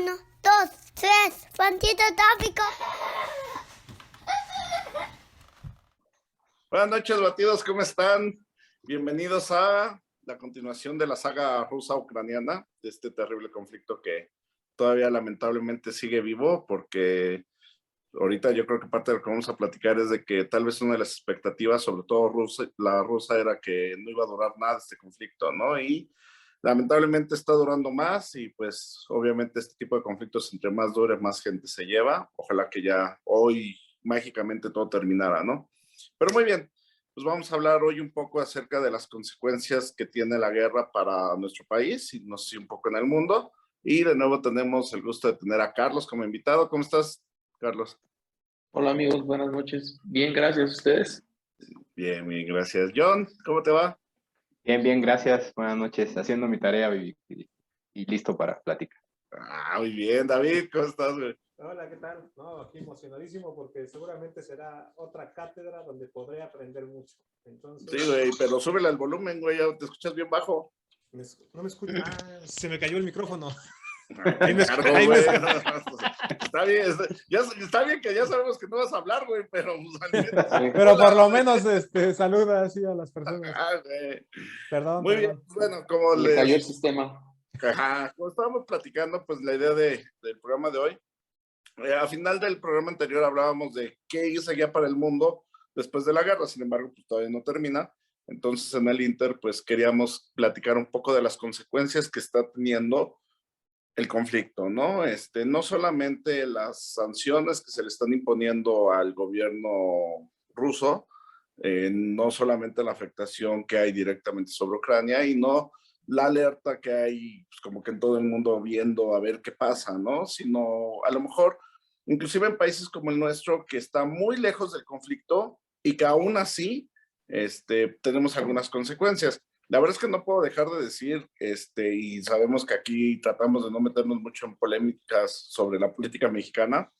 Uno, dos, tres, Juancito Tráfico. Buenas noches, batidos, ¿cómo están? Bienvenidos a la continuación de la saga rusa-ucraniana, de este terrible conflicto que todavía lamentablemente sigue vivo, porque ahorita yo creo que parte de lo que vamos a platicar es de que tal vez una de las expectativas, sobre todo la rusa, era que no iba a durar nada este conflicto, ¿no? Y lamentablemente está durando más y pues obviamente este tipo de conflictos entre más dure, más gente se lleva. Ojalá que ya hoy mágicamente todo terminara, ¿no? Pero muy bien, pues vamos a hablar hoy un poco acerca de las consecuencias que tiene la guerra para nuestro país y no sé, un poco en el mundo. Y de nuevo tenemos el gusto de tener a Carlos como invitado. ¿Cómo estás, Carlos? Hola amigos, buenas noches. Bien, gracias a ustedes. Bien, bien, gracias. John, ¿cómo te va? Bien, gracias. Buenas noches. Haciendo mi tarea y listo para platicar. Muy bien, David, ¿cómo estás, güey? Hola, ¿qué tal? No, aquí emocionadísimo porque seguramente será otra cátedra donde podré aprender mucho. Entonces, Sí, güey, pero súbele al volumen, güey, ya te escuchas bien bajo. no me escucho. Se me cayó el micrófono. Cargo, ahí güey. me- Está bien, está bien que ya sabemos que no vas a hablar, güey, pero pues, Pero por lo menos saluda así a las personas. Güey. Perdón, Muy perdón. bien, bueno, como Le cayó el les... sistema. Como estábamos platicando, pues la idea del programa de hoy, al final del programa anterior hablábamos de qué seguía para el mundo después de la guerra, sin embargo, pues todavía no termina. Entonces, en el Inter, pues queríamos platicar un poco de las consecuencias que está teniendo el conflicto, ¿no? No solamente las sanciones que se le están imponiendo al gobierno ruso, no solamente la afectación que hay directamente sobre Ucrania y no la alerta que hay pues, como que en todo el mundo viendo a ver qué pasa, ¿no? Sino a lo mejor, inclusive en países como el nuestro, que está muy lejos del conflicto y que aún así tenemos algunas consecuencias. La verdad es que no puedo dejar de decir, y sabemos que aquí tratamos de no meternos mucho en polémicas sobre la política mexicana,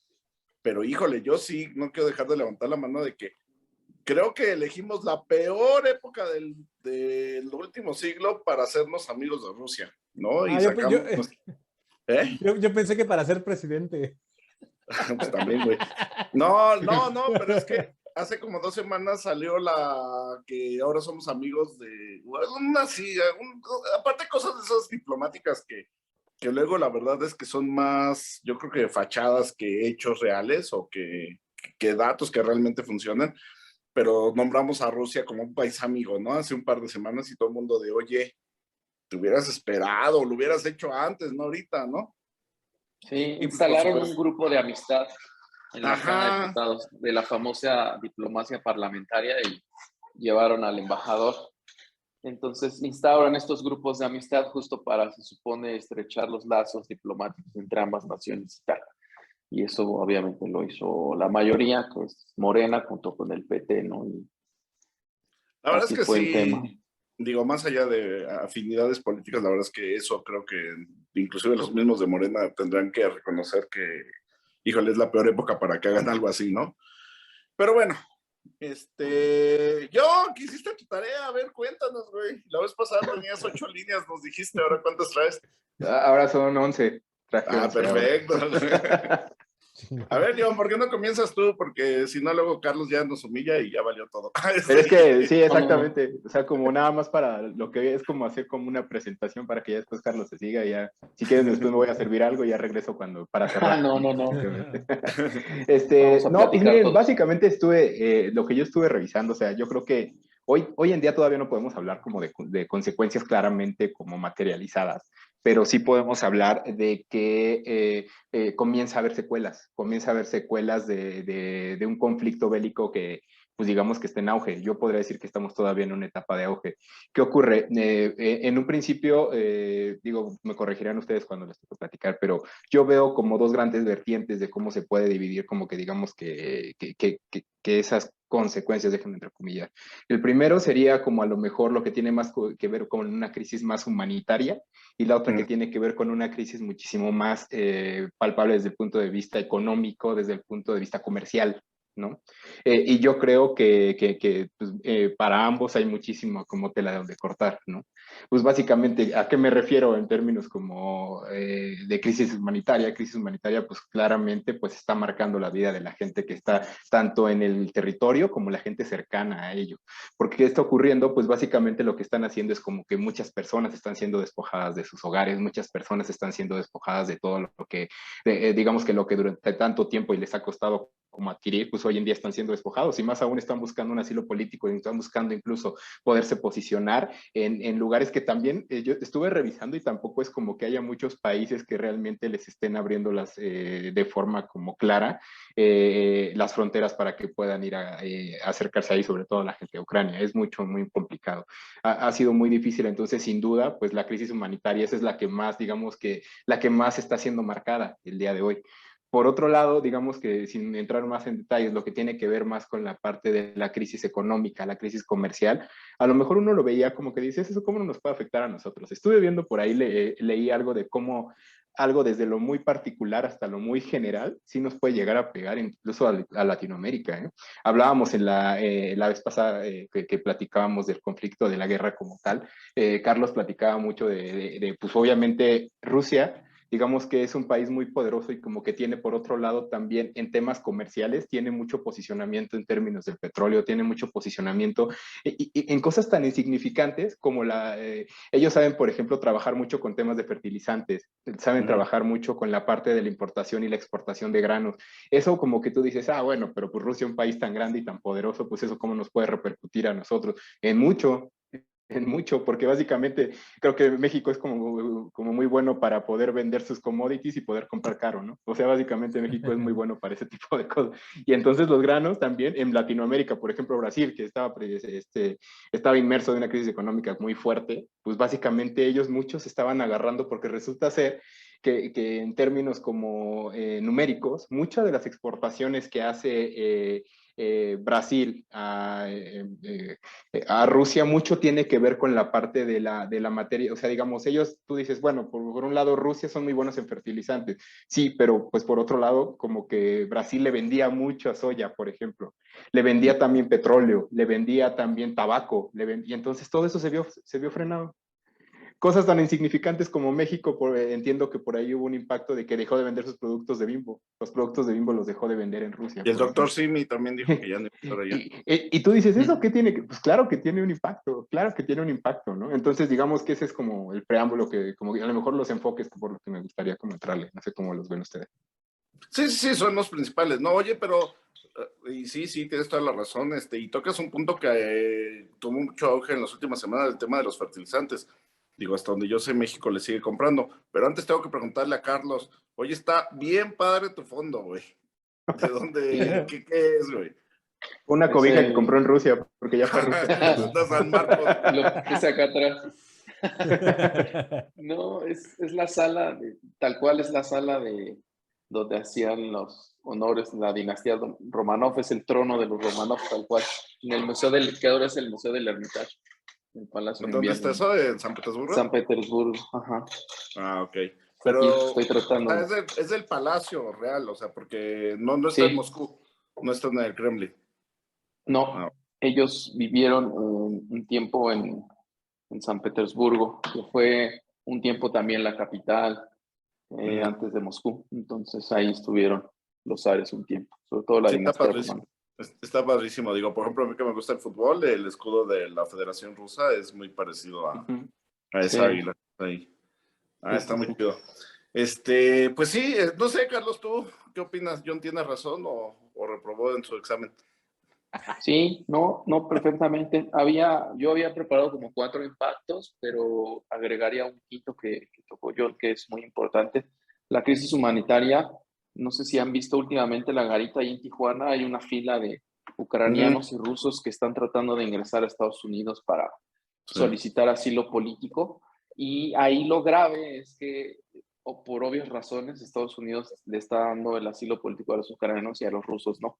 pero híjole, yo sí no quiero dejar de levantar la mano de que creo que elegimos la peor época del último siglo para hacernos amigos de Rusia, ¿no? Y sacamos... ¿Eh? Yo pensé que para ser presidente. Pues también, güey. No, pero es que hace como 2 semanas salió la que ahora somos amigos de aparte cosas de esas diplomáticas que luego la verdad es que son más, yo creo que fachadas que hechos reales o que datos que realmente funcionan, pero nombramos a Rusia como un país amigo, ¿no? Hace un par de semanas y todo el mundo de, oye, te hubieras esperado, lo hubieras hecho antes, no ahorita, ¿no? Sí, Y pues por instalaron un supuesto. grupo de amistad en la Cámara de Ajá. Diputados de la famosa diplomacia parlamentaria y llevaron al embajador. Entonces instauran estos grupos de amistad justo para, se supone, estrechar los lazos diplomáticos entre ambas naciones y tal. Y eso obviamente lo hizo la mayoría, que es Morena, junto con el PT, ¿no? Y La verdad es así que fue el tema. sí, digo, más allá de afinidades políticas, la verdad es que eso creo que inclusive los mismos de Morena tendrán que reconocer que, híjole, es la peor época para que hagan algo así, ¿no? Pero bueno, yo, ¿qué hiciste tu tarea? A ver, cuéntanos, güey. La vez pasada tenías 8 líneas, nos dijiste, ¿ahora cuántas traes? Ahora son 11. Traje 11 ahora. Perfecto. A ver, John, ¿por qué no comienzas tú? Porque si no, luego Carlos ya nos humilla y ya valió todo. Pero es que sí, exactamente. O sea, como nada más para lo que es como hacer como una presentación para que ya después Carlos se siga y ya. Si quieres, después me voy a servir algo y ya regreso para cerrar. No. No, Vamos a pues platicar miren, todos. básicamente lo que yo estuve revisando, o sea, yo creo que hoy en día todavía no podemos hablar como de consecuencias claramente como materializadas, pero sí podemos hablar de que comienza a haber secuelas de un conflicto bélico que, pues digamos que está en auge. Yo podría decir que estamos todavía en una etapa de auge. ¿Qué ocurre? En un principio, digo, me corregirán ustedes cuando les toque platicar, pero yo veo como dos grandes vertientes de cómo se puede dividir, como que digamos que esas consecuencias, déjenme entre comillas. El primero sería como a lo mejor lo que tiene más que ver con una crisis más humanitaria y la otra que tiene que ver con una crisis muchísimo más palpable desde el punto de vista económico, desde el punto de vista comercial. ¿no? Y yo creo que pues, para ambos hay muchísimo como tela de donde cortar, ¿no? Pues básicamente, ¿a qué me refiero en términos como de crisis humanitaria? Crisis humanitaria, pues claramente pues está marcando la vida de la gente que está tanto en el territorio como la gente cercana a ello. Porque ¿qué está ocurriendo? Pues básicamente lo que están haciendo es como que muchas personas están siendo despojadas de sus hogares, muchas personas están siendo despojadas de todo lo que, digamos que lo que durante tanto tiempo y les ha costado como adquirir, pues hoy en día están siendo despojados y más aún están buscando un asilo político y están buscando incluso poderse posicionar en lugares que también yo estuve revisando y tampoco es como que haya muchos países que realmente les estén abriendo de forma como clara las fronteras para que puedan ir a acercarse ahí, sobre todo a la gente de Ucrania. Es mucho, muy complicado. Ha sido muy difícil, entonces sin duda, pues la crisis humanitaria esa es la que más, digamos que la que más está siendo marcada el día de hoy. Por otro lado, digamos que sin entrar más en detalles, lo que tiene que ver más con la parte de la crisis económica, la crisis comercial, a lo mejor uno lo veía como que dices, ¿eso cómo nos puede afectar a nosotros? Estuve viendo por ahí, leí algo de cómo algo desde lo muy particular hasta lo muy general, sí nos puede llegar a pegar incluso a Latinoamérica. ¿Eh? Hablábamos en la vez pasada que platicábamos del conflicto de la guerra como tal. Carlos platicaba mucho pues obviamente Rusia, digamos que es un país muy poderoso y como que tiene por otro lado también en temas comerciales, tiene mucho posicionamiento en términos del petróleo, tiene mucho posicionamiento y en cosas tan insignificantes como ellos saben, por ejemplo, trabajar mucho con temas de fertilizantes, saben trabajar mucho con la parte de la importación y la exportación de granos. Eso como que tú dices, bueno, pero pues Rusia, un país tan grande y tan poderoso, pues eso cómo nos puede repercutir a nosotros. En mucho, porque básicamente creo que México es como muy bueno para poder vender sus commodities y poder comprar caro, ¿no? O sea, básicamente México es muy bueno para ese tipo de cosas. Y entonces los granos también en Latinoamérica, por ejemplo, Brasil, que estaba inmerso en una crisis económica muy fuerte, pues básicamente ellos muchos estaban agarrando porque resulta ser que en términos como numéricos, muchas de las exportaciones que hace Brasil a Rusia mucho tiene que ver con la parte de la materia, o sea, digamos, ellos, tú dices, bueno, por un lado Rusia son muy buenos en fertilizantes, sí, pero pues por otro lado, como que Brasil le vendía mucho soya, por ejemplo, le vendía también petróleo, le vendía también tabaco, y entonces todo eso se vio frenado. Cosas tan insignificantes como México, entiendo que por ahí hubo un impacto de que dejó de vender sus productos de Bimbo. Los productos de Bimbo los dejó de vender en Rusia. Y el por doctor ejemplo. Simi también dijo que ya no iba a estar allá. Y tú dices, ¿eso qué tiene? Pues claro que tiene un impacto, claro que tiene un impacto, ¿no? Entonces, digamos que ese es como el preámbulo como a lo mejor los enfoques por los que me gustaría como entrarle. No sé cómo los ven ustedes. Sí, sí, sí, son los principales. No, oye, pero, y sí, sí, tienes toda la razón, y tocas un punto que tuvo mucho auge en las últimas semanas, el tema de los fertilizantes. Digo, hasta donde yo sé, México le sigue comprando. Pero antes tengo que preguntarle a Carlos, oye, está bien padre tu fondo, güey. ¿De dónde? ¿Qué es, güey? Una cobija que compró en Rusia, porque ya fue a Rusia. De San Marcos. Lo que es acá atrás. No, es la sala, tal cual es la sala de donde hacían los honores de la dinastía Romanov, es el trono de los Romanov, tal cual. En el museo que ahora es el Museo del Hermitage, el Palacio de ¿Dónde está Invierno. eso? ¿En San Petersburgo? San Petersburgo, ajá. Ah, ok. Pero Pero estoy tratando. es del Palacio Real, o sea, porque no está en Sí. Moscú, no está en el Kremlin. No, ellos vivieron un tiempo en San Petersburgo, que fue un tiempo también la capital antes de Moscú. Entonces ahí estuvieron los zares un tiempo, sobre todo la Sí, está dinastía padrísimo. romana. Está padrísimo. Digo, por ejemplo, a mí que me gusta el fútbol, el escudo de la Federación Rusa es muy parecido a esa Sí. águila. Ahí. Sí, Está sí, muy sí. chido. Pues sí, no sé, Carlos, ¿tú qué opinas? ¿John tiene razón o reprobó en su examen? Sí, no, perfectamente. Yo había preparado como 4 impactos, pero agregaría un quinto que tocó yo, que es muy importante. La crisis humanitaria. No sé si han visto últimamente la garita ahí en Tijuana. Hay una fila de ucranianos y rusos que están tratando de ingresar a Estados Unidos para Sí. solicitar asilo político. Y ahí lo grave es que, o por obvias razones, Estados Unidos le está dando el asilo político a los ucranianos y a los rusos no.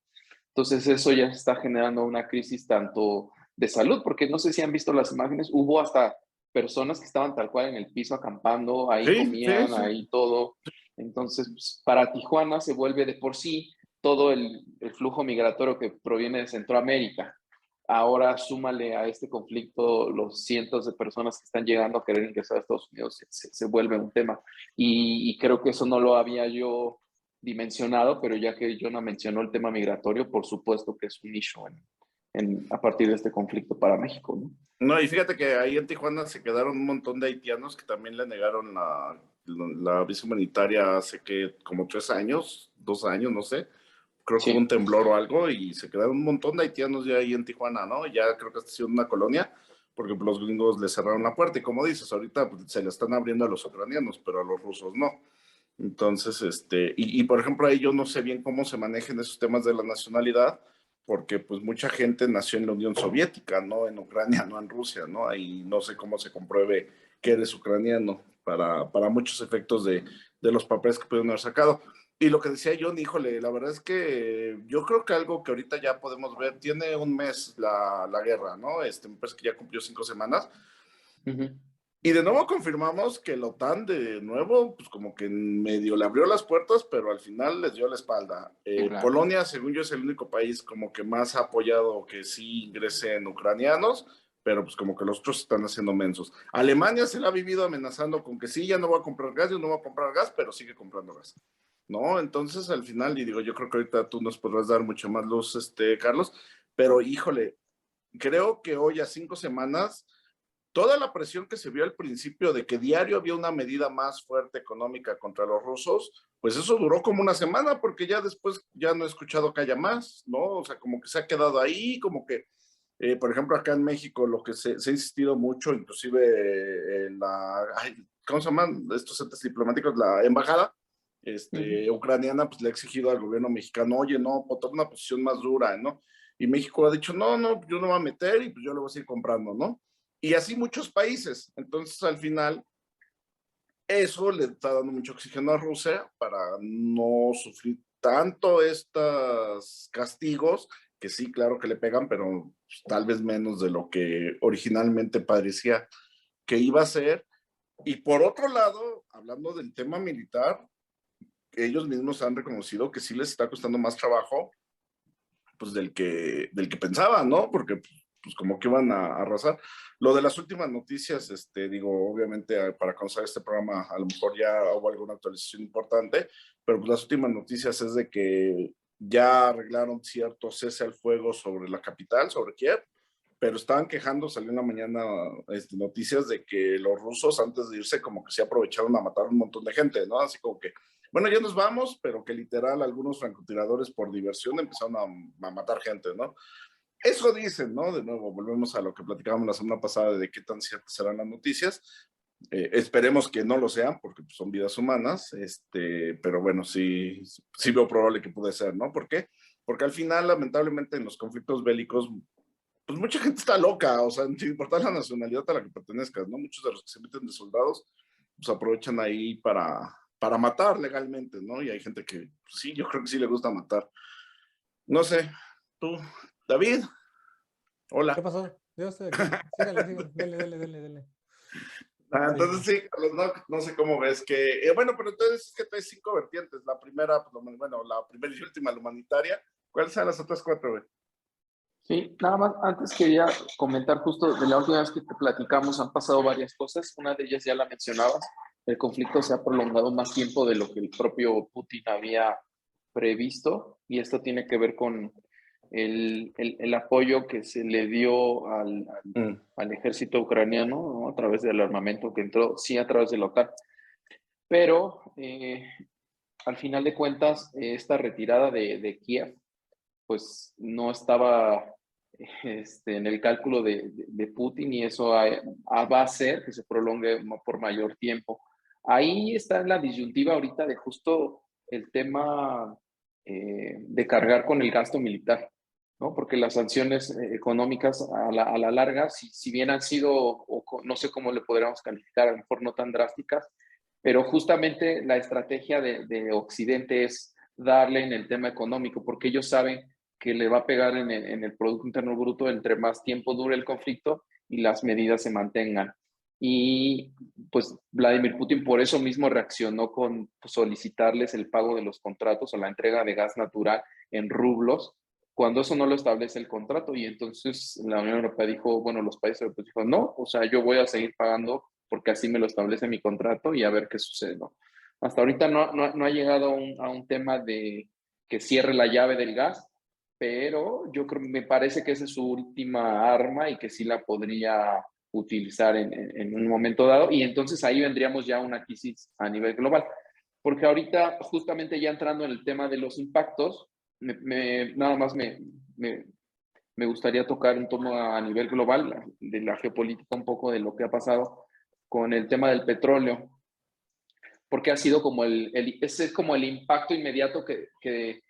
Entonces eso ya está generando una crisis tanto de salud, porque no sé si han visto las imágenes, hubo hasta personas que estaban tal cual en el piso acampando, ahí Sí, sí, comían, sí. ahí todo. Entonces, pues, para Tijuana se vuelve de por sí todo el flujo migratorio que proviene de Centroamérica. Ahora súmale a este conflicto los cientos de personas que están llegando a querer ingresar a Estados Unidos, se vuelve un tema. Y creo que eso no lo había yo dimensionado, pero ya que Jonah mencionó el tema migratorio, por supuesto que es un issue a partir de este conflicto para México, ¿no? No, y fíjate que ahí en Tijuana se quedaron un montón de haitianos que también le negaron la visa humanitaria hace que como 3 años, 2 años, no sé. Creo que hubo un temblor o algo y se quedaron un montón de haitianos ya ahí en Tijuana, ¿no? Ya creo que ha sido una colonia porque los gringos le cerraron la puerta y como dices, ahorita pues, se le están abriendo a los ucranianos, pero a los rusos no. Entonces, por ejemplo, ahí yo no sé bien cómo se manejan esos temas de la nacionalidad, porque pues mucha gente nació en la Unión Soviética, no en Ucrania, no en Rusia, ¿no? Ahí no sé cómo se compruebe que eres ucraniano para muchos efectos de los papeles que pudieron haber sacado. Y lo que decía John, híjole, la verdad es que yo creo que algo que ahorita ya podemos ver, tiene un mes la guerra, ¿no? Me parece que ya cumplió 5 semanas. Y de nuevo confirmamos que la OTAN de nuevo, pues como que medio le abrió las puertas, pero al final les dio la espalda. Claro. Polonia, según yo, es el único país como que más ha apoyado que sí ingresen ucranianos, pero pues como que los otros están haciendo mensos. Alemania se la ha vivido amenazando con que sí, ya no va a comprar gas, yo no voy a comprar gas, pero sigue comprando gas. ¿No? Entonces al final, y digo, yo creo que ahorita tú nos podrás dar mucho más luz, Carlos, pero híjole, creo que hoy a 5 semanas toda la presión que se vio al principio de que diario había una medida más fuerte económica contra los rusos, pues eso duró como una semana, porque ya después ya no he escuchado que haya más, ¿no? O sea, como que se ha quedado ahí, como que, por ejemplo, acá en México lo que se ha insistido mucho, inclusive ¿cómo se llaman estos entes diplomáticos? La embajada ucraniana, pues le ha exigido al gobierno mexicano, oye, no, por tomar una posición más dura, ¿no? Y México ha dicho, no, no, yo no voy a meter y pues yo lo voy a seguir comprando, ¿no? Y así muchos países. Entonces, al final, eso le está dando mucho oxígeno a Rusia para no sufrir tanto estos castigos, que sí, claro que le pegan, pero pues, tal vez menos de lo que originalmente parecía que iba a ser. Y por otro lado, hablando del tema militar, ellos mismos han reconocido que sí les está costando más trabajo pues del que pensaban, ¿no? Porque pues como que iban a arrasar. Lo de las últimas noticias, digo, obviamente para comenzar este programa a lo mejor ya hubo alguna actualización importante, pero pues las últimas noticias es de que ya arreglaron cierto cese al fuego sobre la capital, sobre Kiev, pero estaban quejando, salió en la mañana noticias de que los rusos antes de irse como que se aprovecharon a matar a un montón de gente, ¿no? Así como que, bueno, ya nos vamos, pero que literal algunos francotiradores por diversión empezaron a matar gente, ¿no? Eso dicen, ¿no? De nuevo, volvemos a lo que platicábamos la semana pasada de qué tan ciertas serán las noticias. Esperemos que no lo sean, porque pues, son vidas humanas, pero bueno, sí veo probable que puede ser, ¿no? ¿Por qué? Porque al final, lamentablemente, en los conflictos bélicos, pues mucha gente está loca, o sea, sin importar la nacionalidad a la que pertenezcas, ¿no? Muchos de los que se meten de soldados, pues aprovechan ahí para matar legalmente, ¿no? Y hay gente que, pues, sí, yo creo que sí le gusta matar. No sé, tú, David, hola. ¿Qué pasó? Yo estoy aquí. Sígale, dele. Entonces sí, Carlos, no sé cómo ves que, bueno, pero entonces es que traes 5 vertientes. La primera, pues, bueno, la primera y última, la humanitaria. ¿Cuáles son las otras 4, güey? Sí, nada más, antes quería comentar justo de la última vez que te platicamos, han pasado varias cosas, una de ellas ya la mencionabas, el conflicto se ha prolongado más tiempo de lo que el propio Putin había previsto, y esto tiene que ver con el apoyo que se le dio al ejército ucraniano, ¿no? A través del armamento que entró, sí a través de la OTAN, pero al final de cuentas, esta retirada de Kiev, pues no estaba en el cálculo de Putin, y eso va a hacer que se prolongue por mayor tiempo. Ahí está la disyuntiva ahorita de justo el tema de cargar con el gasto militar, ¿no? Porque las sanciones económicas a la larga, si bien han sido, o no sé cómo le podríamos calificar, a lo mejor no tan drásticas, pero justamente la estrategia de Occidente es darle en el tema económico, porque ellos saben que le va a pegar en el Producto Interno Bruto entre más tiempo dure el conflicto y las medidas se mantengan. y pues Vladimir Putin por eso mismo reaccionó con solicitarles el pago de los contratos o la entrega de gas natural en rublos, cuando eso no lo establece el contrato. Y entonces la Unión Europea dijo, bueno, los países europeos dijo, no, o sea, yo voy a seguir pagando porque así me lo establece mi contrato y a ver qué sucede, ¿no? Hasta ahorita no ha llegado a un tema de que cierre la llave del gas, pero yo creo, me parece que esa es su última arma y que sí la podría utilizar en un momento dado, y entonces ahí vendríamos ya a una crisis a nivel global. Porque ahorita, justamente ya entrando en el tema de los impactos, nada más me gustaría tocar un tono a nivel global, de la geopolítica, un poco de lo que ha pasado con el tema del petróleo, porque ha sido como ese es como el impacto inmediato que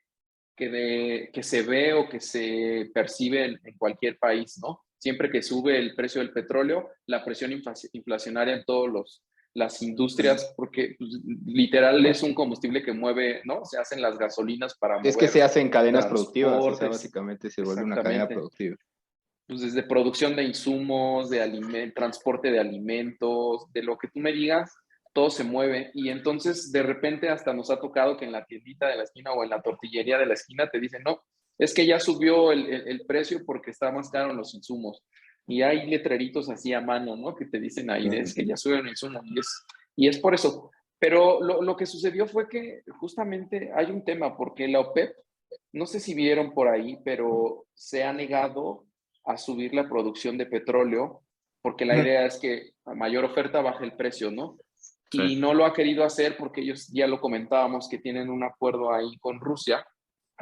se ve o que se percibe en cualquier país, ¿no? Siempre que sube el precio del petróleo, la presión inflacionaria en todas las industrias, porque pues, literal es un combustible que mueve, ¿no? Se hacen las gasolinas para Es que mover se hacen cadenas productivas, o sea, transportes. básicamente se vuelve una cadena Exactamente. productiva. Pues desde producción de insumos, transporte de alimentos, de lo que tú me digas, todo se mueve. Y entonces de repente hasta nos ha tocado que en la tiendita de la esquina o en la tortillería de la esquina te dicen, no, es que ya subió el precio porque está más caro en los insumos. Y hay letreritos así a mano, ¿no? Que te dicen ahí, es que ya subieron el insumo. Y es por eso. Pero lo que sucedió fue que justamente hay un tema, porque la OPEP, no sé si vieron por ahí, pero se ha negado a subir la producción de petróleo, porque la idea es que a mayor oferta baje el precio, ¿no? Sí. Y no lo ha querido hacer porque ellos, ya lo comentábamos, que tienen un acuerdo ahí con Rusia,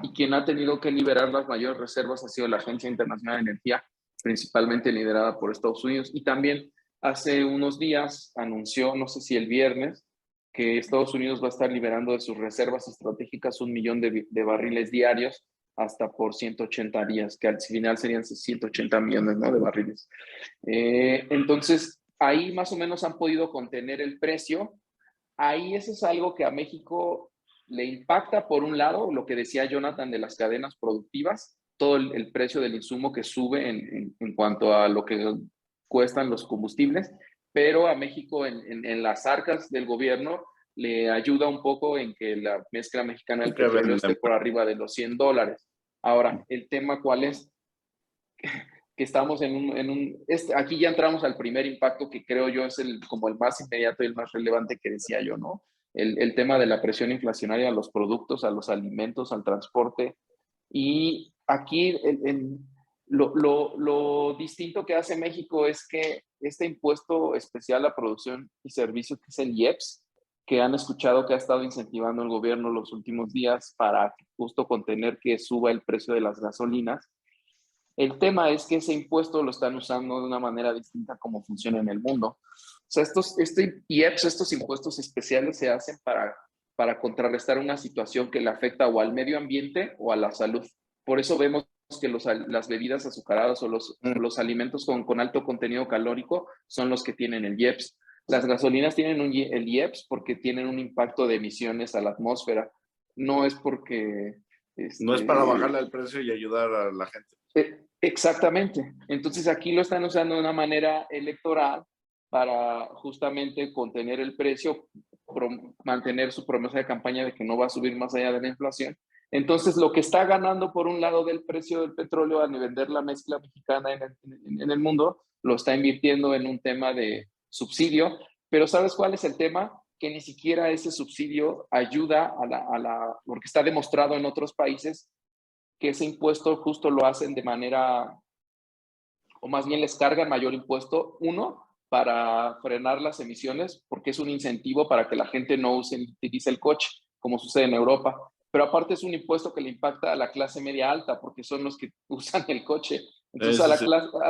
y quien ha tenido que liberar las mayores reservas ha sido la Agencia Internacional de Energía, principalmente liderada por Estados Unidos. Y también hace unos días anunció, no sé si el viernes, que Estados Unidos va a estar liberando de sus reservas estratégicas 1 millón de barriles diarios hasta por 180 días, que al final serían 180 millones, ¿no?, de barriles. Entonces, ahí más o menos han podido contener el precio. Ahí eso es algo que a México le impacta, por un lado, lo que decía Jonathan de las cadenas productivas, todo el precio del insumo que sube en cuanto a lo que cuestan los combustibles, pero a México en las arcas del gobierno le ayuda un poco en que la mezcla mexicana del petróleo esté por arriba de los $100. Ahora, el tema cuál es, que estamos aquí ya entramos al primer impacto que creo yo es como el más inmediato y el más relevante que decía yo, ¿no? El tema de la presión inflacionaria a los productos, a los alimentos, al transporte. Y aquí lo distinto que hace México es que este impuesto especial a producción y servicios, que es el IEPS, que han escuchado que ha estado incentivando el gobierno los últimos días para justo contener que suba el precio de las gasolinas. El tema es que ese impuesto lo están usando de una manera distinta a cómo funciona en el mundo. O sea, este IEPS, estos impuestos especiales se hacen para contrarrestar una situación que le afecta o al medio ambiente o a la salud. Por eso vemos que las bebidas azucaradas o los alimentos con alto contenido calórico son los que tienen el IEPS. Las gasolinas tienen el IEPS porque tienen un impacto de emisiones a la atmósfera. No es porque... No es para bajarle el precio y ayudar a la gente. Exactamente. Entonces aquí lo están usando de una manera electoral para justamente contener el precio, mantener su promesa de campaña de que no va a subir más allá de la inflación. Entonces lo que está ganando por un lado del precio del petróleo al vender la mezcla mexicana en el mundo, lo está invirtiendo en un tema de subsidio. Pero ¿sabes cuál es el tema? Que ni siquiera ese subsidio ayuda porque está demostrado en otros países que ese impuesto justo lo hacen de manera, o más bien les cargan mayor impuesto, uno, para frenar las emisiones, porque es un incentivo para que la gente no utilice el coche, como sucede en Europa. Pero aparte es un impuesto que le impacta a la clase media alta, porque son los que usan el coche. Entonces a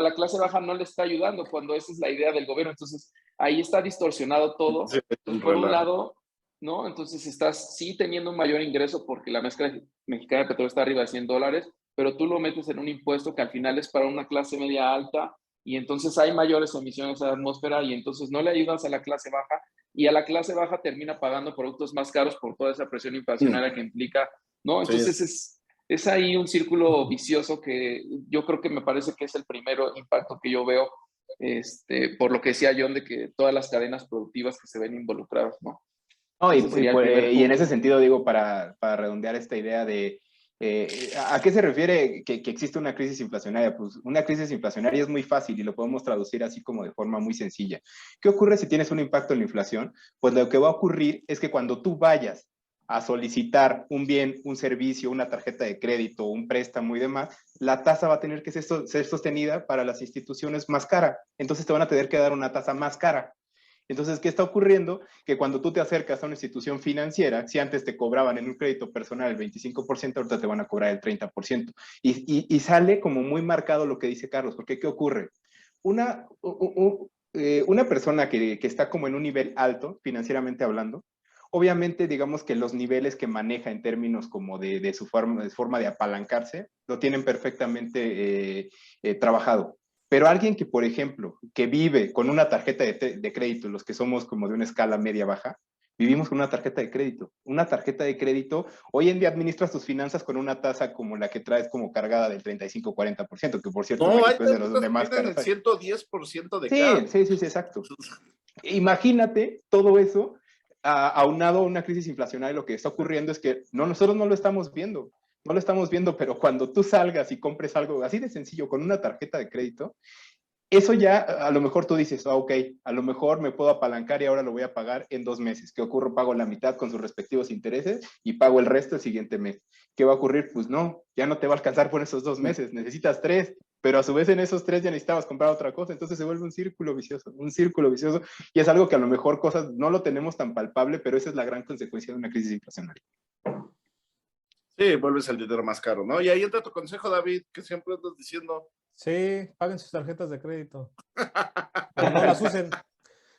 la clase baja no le está ayudando, cuando esa es la idea del gobierno. Entonces ahí está distorsionado todo. Sí, por un lado, ¿no? Entonces estás sí teniendo un mayor ingreso porque la mezcla mexicana de petróleo está arriba de $100, pero tú lo metes en un impuesto que al final es para una clase media alta, y entonces hay mayores emisiones a la atmósfera, y entonces no le ayudas a la clase baja, y a la clase baja termina pagando productos más caros por toda esa presión inflacionaria que implica, ¿no? Entonces sí. es ahí un círculo vicioso que yo creo que me parece que es el primer impacto que yo veo por lo que decía John, de que todas las cadenas productivas que se ven involucradas, ¿no? No, Ese sería el primer y en punto. ese sentido, digo, para redondear esta idea de ¿a qué se refiere que existe una crisis inflacionaria? Pues una crisis inflacionaria es muy fácil y lo podemos traducir así como de forma muy sencilla. ¿Qué ocurre si tienes un impacto en la inflación? Pues lo que va a ocurrir es que cuando tú vayas a solicitar un bien, un servicio, una tarjeta de crédito, un préstamo y demás, la tasa va a tener que ser sostenida para las instituciones más cara. Entonces te van a tener que dar una tasa más cara. Entonces, ¿qué está ocurriendo? Que cuando tú te acercas a una institución financiera, si antes te cobraban en un crédito personal el 25%, ahorita te van a cobrar el 30%. Y sale como muy marcado lo que dice Carlos, porque ¿qué ocurre? Una persona que está como en un nivel alto, financieramente hablando, obviamente, digamos que los niveles que maneja en términos como de su forma de apalancarse, lo tienen perfectamente trabajado. Pero alguien que, por ejemplo, que vive con una tarjeta de crédito, los que somos como de una escala media-baja, vivimos con una tarjeta de crédito. Una tarjeta de crédito, hoy en día administras tus finanzas con una tasa como la que traes como cargada del 35-40%, que por cierto, No, hay México es de los tarjetas donde que más tienen caras el hay. 110% de Sí, CAT. sí, sí, sí, exacto. Imagínate todo eso aunado a una crisis inflacionaria. Lo que está ocurriendo es que nosotros no lo estamos viendo. No lo estamos viendo, pero cuando tú salgas y compres algo así de sencillo con una tarjeta de crédito, eso ya a lo mejor tú dices, ok, a lo mejor me puedo apalancar y ahora lo voy a pagar en 2 meses. ¿Qué ocurre? Pago la mitad con sus respectivos intereses y pago el resto el siguiente mes. ¿Qué va a ocurrir? Pues no, ya no te va a alcanzar por esos 2 meses, necesitas 3, pero a su vez en esos 3 ya necesitabas comprar otra cosa, entonces se vuelve un círculo vicioso, y es algo que a lo mejor cosas no lo tenemos tan palpable, pero esa es la gran consecuencia de una crisis inflacionaria. Sí, vuelves el dinero más caro, ¿no? Y ahí entra tu consejo, David, que siempre andas diciendo. Sí, paguen sus tarjetas de crédito. O no las usen.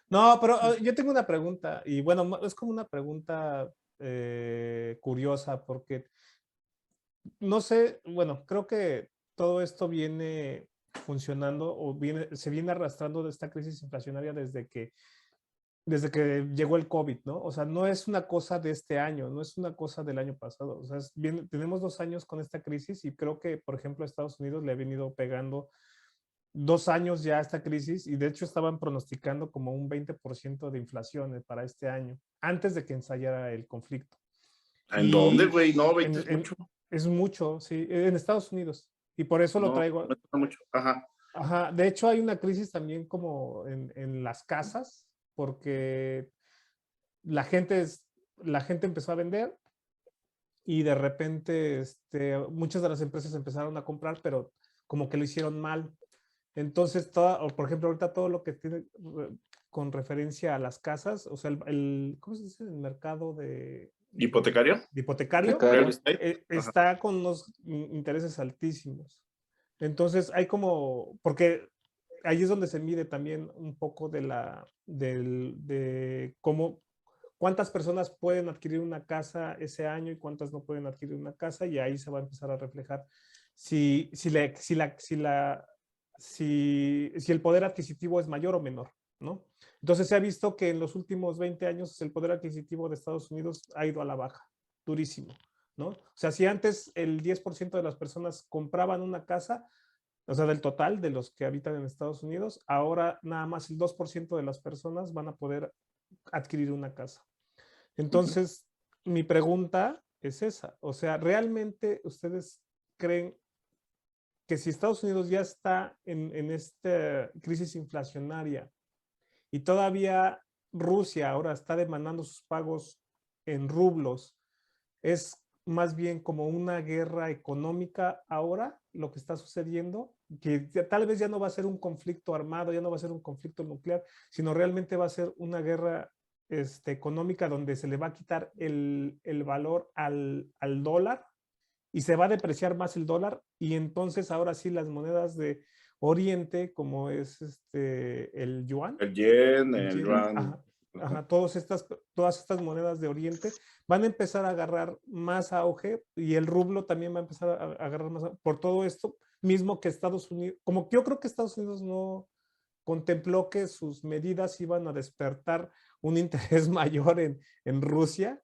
No, pero yo tengo una pregunta, y bueno, es como una pregunta curiosa, porque no sé, bueno, creo que todo esto viene funcionando o se viene arrastrando de esta crisis inflacionaria desde que llegó el COVID, ¿no? O sea, no es una cosa de este año, no es una cosa del año pasado. O sea, tenemos 2 años con esta crisis y creo que, por ejemplo, a Estados Unidos le ha venido pegando 2 años ya esta crisis y de hecho estaban pronosticando como un 20% de inflación para este año, antes de que ensayara el conflicto. ¿En dónde, Y güey? No, 20 es mucho. es mucho, sí, en Estados Unidos. Y por eso lo No, traigo. no es mucho. Ajá. Ajá, de hecho hay una crisis también como en las casas, porque la gente, la gente empezó a vender y de repente muchas de las empresas empezaron a comprar, pero como que lo hicieron mal. Entonces, o por ejemplo, ahorita todo lo que tiene con referencia a las casas, o sea, ¿cómo se dice? El mercado ¿Hipotecario? de hipotecario Real estate. está con unos intereses altísimos. Entonces, hay como, porque ahí es donde se mide también un poco de cómo, cuántas personas pueden adquirir una casa ese año y cuántas no pueden adquirir una casa, y ahí se va a empezar a reflejar si el poder adquisitivo es mayor o menor, ¿no? Entonces se ha visto que en los últimos 20 años el poder adquisitivo de Estados Unidos ha ido a la baja, durísimo, ¿no? O sea, si antes el 10% de las personas compraban una casa, o sea, del total de los que habitan en Estados Unidos, ahora nada más el 2% de las personas van a poder adquirir una casa. Entonces, mi pregunta es esa, o sea, ¿realmente ustedes creen que si Estados Unidos ya está en esta crisis inflacionaria y todavía Rusia ahora está demandando sus pagos en rublos, es más bien como una guerra económica ahora lo que está sucediendo, que tal vez ya no va a ser un conflicto armado, ya no va a ser un conflicto nuclear, sino realmente va a ser una guerra económica donde se le va a quitar el valor al dólar y se va a depreciar más el dólar, y entonces ahora sí las monedas de Oriente, como es el yuan, El yen, el el yen, yuan. ajá, todas estas monedas de Oriente van a empezar a agarrar más auge, y el rublo también va a empezar a agarrar más auge, por todo esto mismo que Estados Unidos, como que yo creo que Estados Unidos no contempló que sus medidas iban a despertar un interés mayor en Rusia.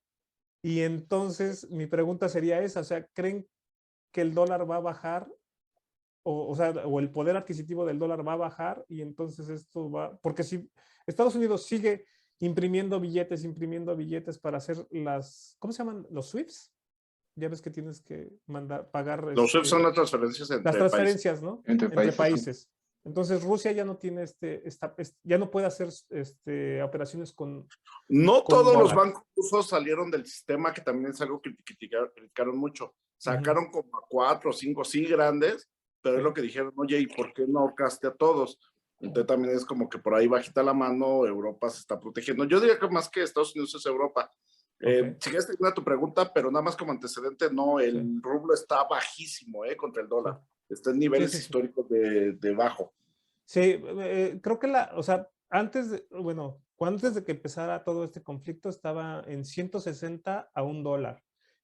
Y entonces mi pregunta sería esa, o sea, ¿creen que el dólar va a bajar o sea, o el poder adquisitivo del dólar va a bajar y entonces esto va, porque si Estados Unidos sigue imprimiendo billetes para hacer ¿cómo se llaman? Los SWIFTs. Ya ves que tienes que pagar Los SWIFT son las transferencias las entre países. transferencias, ¿no? Entre países. Entonces Rusia ya no tiene ya no puede hacer operaciones No con todos los dólares. bancos rusos salieron del sistema, que también es algo que criticaron mucho. Sacaron como a 4 o 5, sí, grandes, pero es lo que dijeron, oye, ¿y por qué no ahorcaste a todos? Entonces también es como que por ahí bajita la mano, Europa se está protegiendo. Yo diría que más que Estados Unidos es Europa. Si quieres terminar tu pregunta, pero nada más como antecedente, no, el rublo está bajísimo contra el dólar. Está en niveles históricos de bajo. Sí, creo que o sea, antes de que empezara todo este conflicto estaba en 160 a $1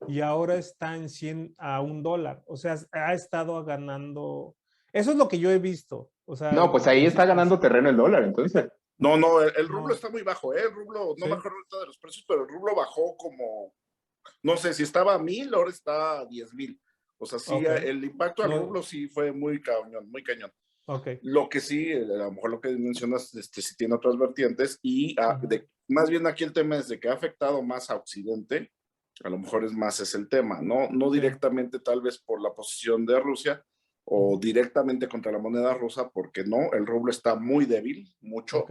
y ahora está en 100 a $1. O sea, ha estado ganando. Eso es lo que yo he visto. O sea, No, pues ahí está ganando terreno el dólar, entonces. No, el rublo No. está muy bajo, el rublo, no Sí. me acuerdo ahorita de los precios, pero el rublo bajó como, no sé, si estaba a 1,000, ahora está a 10,000. O sea, sí, el impacto al rublo sí fue muy cañón, muy cañón. Okay. Lo que sí, a lo mejor lo que mencionas, sí tiene otras vertientes y más bien aquí el tema es de que ha afectado más a Occidente, a lo mejor es más ese el tema, no directamente tal vez por la posición de Rusia o directamente contra la moneda rusa, porque no, el rublo está muy débil, mucho,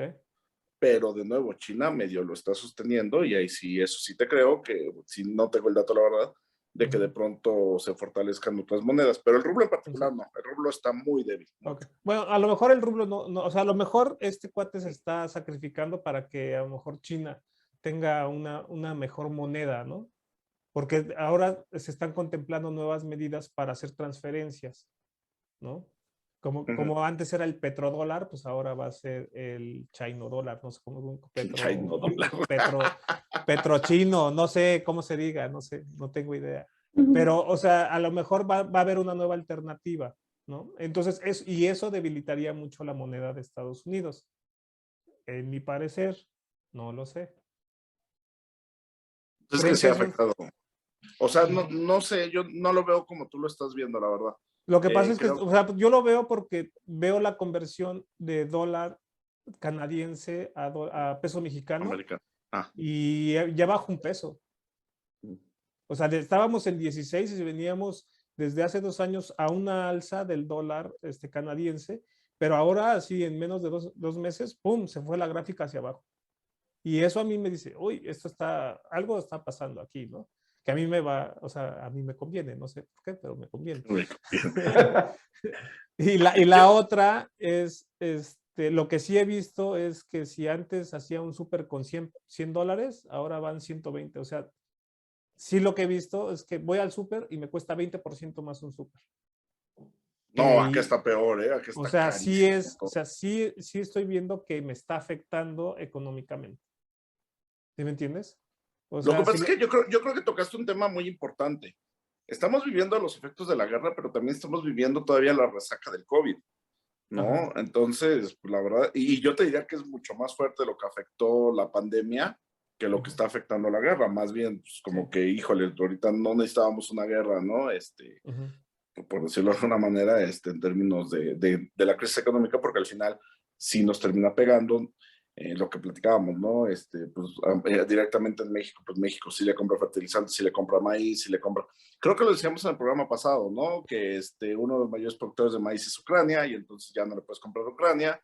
pero de nuevo China medio lo está sosteniendo y ahí sí, eso sí te creo, que si no tengo el dato la verdad, de que de pronto se fortalezcan otras monedas, pero el rublo en particular no, el rublo está muy débil. Okay. Bueno, a lo mejor el rublo no, o sea, a lo mejor este cuate se está sacrificando para que a lo mejor China tenga una mejor moneda, ¿no? Porque ahora se están contemplando nuevas medidas para hacer transferencias, ¿no? Como antes era el petrodólar, pues ahora va a ser el chino dólar, no sé cómo, petrochino, no sé cómo se diga, no sé, no tengo idea. Pero, o sea, a lo mejor va a haber una nueva alternativa, ¿no? Entonces, y eso debilitaría mucho la moneda de Estados Unidos. En mi parecer, no lo sé. Es que se ha afectado. O sea, no sé, yo no lo veo como tú lo estás viendo, la verdad. Lo que pasa es que, o sea, yo lo veo porque veo la conversión de dólar canadiense a peso mexicano y ya bajo un peso. O sea, estábamos en 16 y veníamos desde hace 2 años a una alza del dólar canadiense, pero ahora así en menos de 2 meses, ¡pum!, se fue la gráfica hacia abajo. Y eso a mí me dice, uy, algo está pasando aquí, ¿no? Que a mí o sea, a mí me conviene, no sé por qué, pero me conviene. y la otra es, lo que sí he visto es que si antes hacía un súper con $100, ahora van 120. O sea, sí lo que he visto es que voy al súper y me cuesta 20% más un súper. No, aquí está peor, Aquí está o sea, carísimo. sí estoy viendo que me está afectando económicamente. ¿Sí me entiendes? O sea, lo que pasa es que yo creo que tocaste un tema muy importante. Estamos viviendo los efectos de la guerra, pero también estamos viviendo todavía la resaca del COVID, ¿no? Ajá. Entonces, pues, la verdad, y yo te diría que es mucho más fuerte lo que afectó la pandemia que lo que está afectando la guerra. Más bien, pues, como que, híjole, ahorita no necesitábamos una guerra, ¿no? Por decirlo de alguna manera, en términos de la crisis económica, porque al final sí nos termina pegando. Lo que platicábamos, ¿no? Pues directamente en México, pues México sí le compra fertilizantes, sí le compra maíz, sí le compra. Creo que lo decíamos en el programa pasado, ¿no? Que uno de los mayores productores de maíz es Ucrania y entonces ya no le puedes comprar a Ucrania,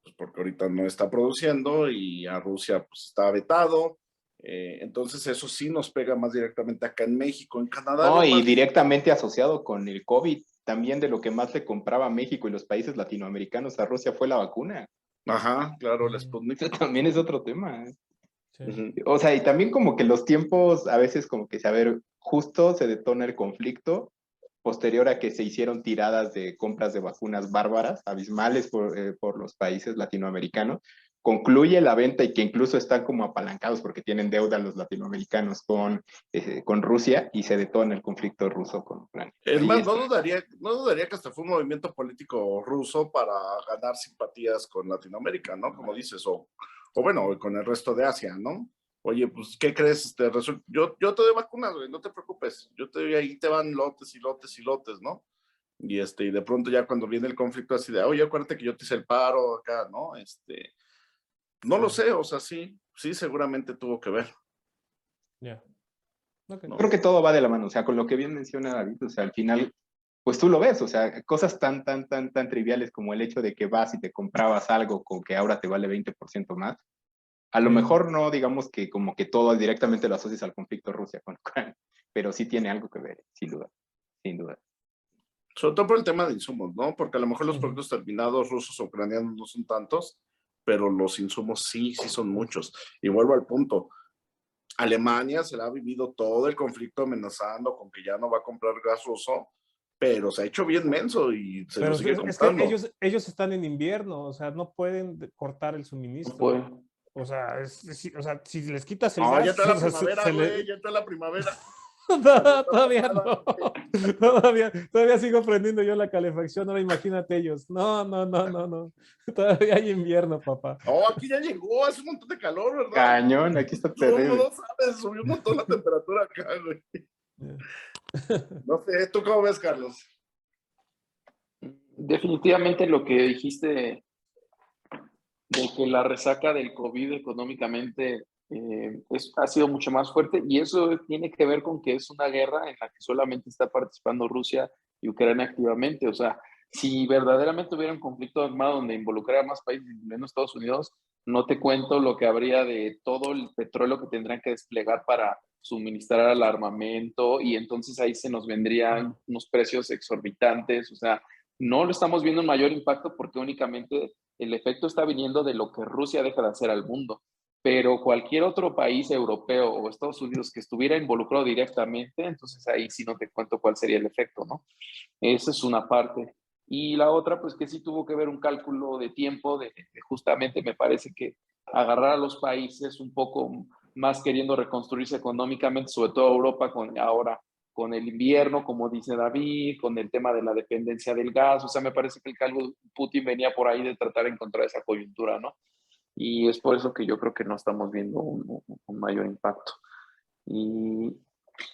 pues porque ahorita no está produciendo y a Rusia pues está vetado. Entonces eso sí nos pega más directamente acá en México, en Canadá. No, y directamente asociado con el COVID, también de lo que más le compraba a México y los países latinoamericanos a Rusia fue la vacuna. Ajá, claro, el Sputnik. Eso también es otro tema. Sí. O sea, y también como que los tiempos, a veces como que, a ver, justo se detona el conflicto, posterior a que se hicieron tiradas de compras de vacunas bárbaras, abismales por los países latinoamericanos, concluye la venta y que incluso están como apalancados porque tienen deuda los latinoamericanos con Rusia y se detona el conflicto ruso con Ucrania. Es más, no dudaría que hasta fue un movimiento político ruso para ganar simpatías con Latinoamérica, ¿no? Como dices, o bueno, con el resto de Asia, ¿no? Oye, pues, ¿qué crees? Yo te doy vacunas, güey, no te preocupes. Ahí te van lotes y lotes y lotes, ¿no? y de pronto ya cuando viene el conflicto así de, oye, acuérdate que yo te hice el paro acá, ¿no? No lo sé, o sea, sí, seguramente tuvo que ver. Ya. Ok. No. Creo que todo va de la mano, o sea, con lo que bien menciona David, o sea, al final, pues tú lo ves, o sea, cosas tan triviales como el hecho de que vas y te comprabas algo con que ahora te vale 20% más. A lo Sí. mejor no digamos que como que todo directamente lo asocias al conflicto Rusia con Ucrania, pero sí tiene algo que ver, sin duda, sin duda. Sobre todo por el tema de insumos, ¿no? Porque a lo mejor los Ujú. productos terminados rusos o ucranianos no son tantos, pero los insumos sí son muchos. Y vuelvo al punto. Alemania se la ha vivido todo el conflicto amenazando con que ya no va a comprar gas ruso, pero se ha hecho bien menso y se lo Pero sigue es que comprando. ellos están en invierno, o sea, no pueden cortar el No suministro. puede. O sea, o sea, si les quitas el No, gas, ya está la o sea, primavera, güey, ya está la primavera. No, todavía no. Todavía sigo prendiendo yo la calefacción. Ahora imagínate ellos. No. Todavía hay invierno, papá. No, aquí ya llegó, hace un montón de calor, ¿verdad? Cañón, aquí está No, terrible. no sabes, subió un montón la temperatura acá, güey. No sé, ¿tú cómo ves, Carlos? Definitivamente lo que dijiste de que la resaca del COVID económicamente ha sido mucho más fuerte, y eso tiene que ver con que es una guerra en la que solamente está participando Rusia y Ucrania activamente. O sea, si verdaderamente hubiera un conflicto armado donde involucrara más países, incluyendo Estados Unidos, no te cuento lo que habría de todo el petróleo que tendrían que desplegar para suministrar al armamento, y entonces ahí se nos vendrían unos precios exorbitantes. O sea, no lo estamos viendo un mayor impacto porque únicamente el efecto está viniendo de lo que Rusia deja de hacer al mundo. Pero cualquier otro país europeo o Estados Unidos que estuviera involucrado directamente, entonces ahí sí no te cuento cuál sería el efecto, ¿no? Esa es una parte. Y la otra, pues que sí tuvo que ver un cálculo de tiempo, de justamente me parece que agarrar a los países un poco más queriendo reconstruirse económicamente, sobre todo Europa ahora con el invierno, como dice David, con el tema de la dependencia del gas. O sea, me parece que el cálculo Putin venía por ahí de tratar de encontrar esa coyuntura, ¿no? Y es por eso que yo creo que no estamos viendo un mayor impacto. Y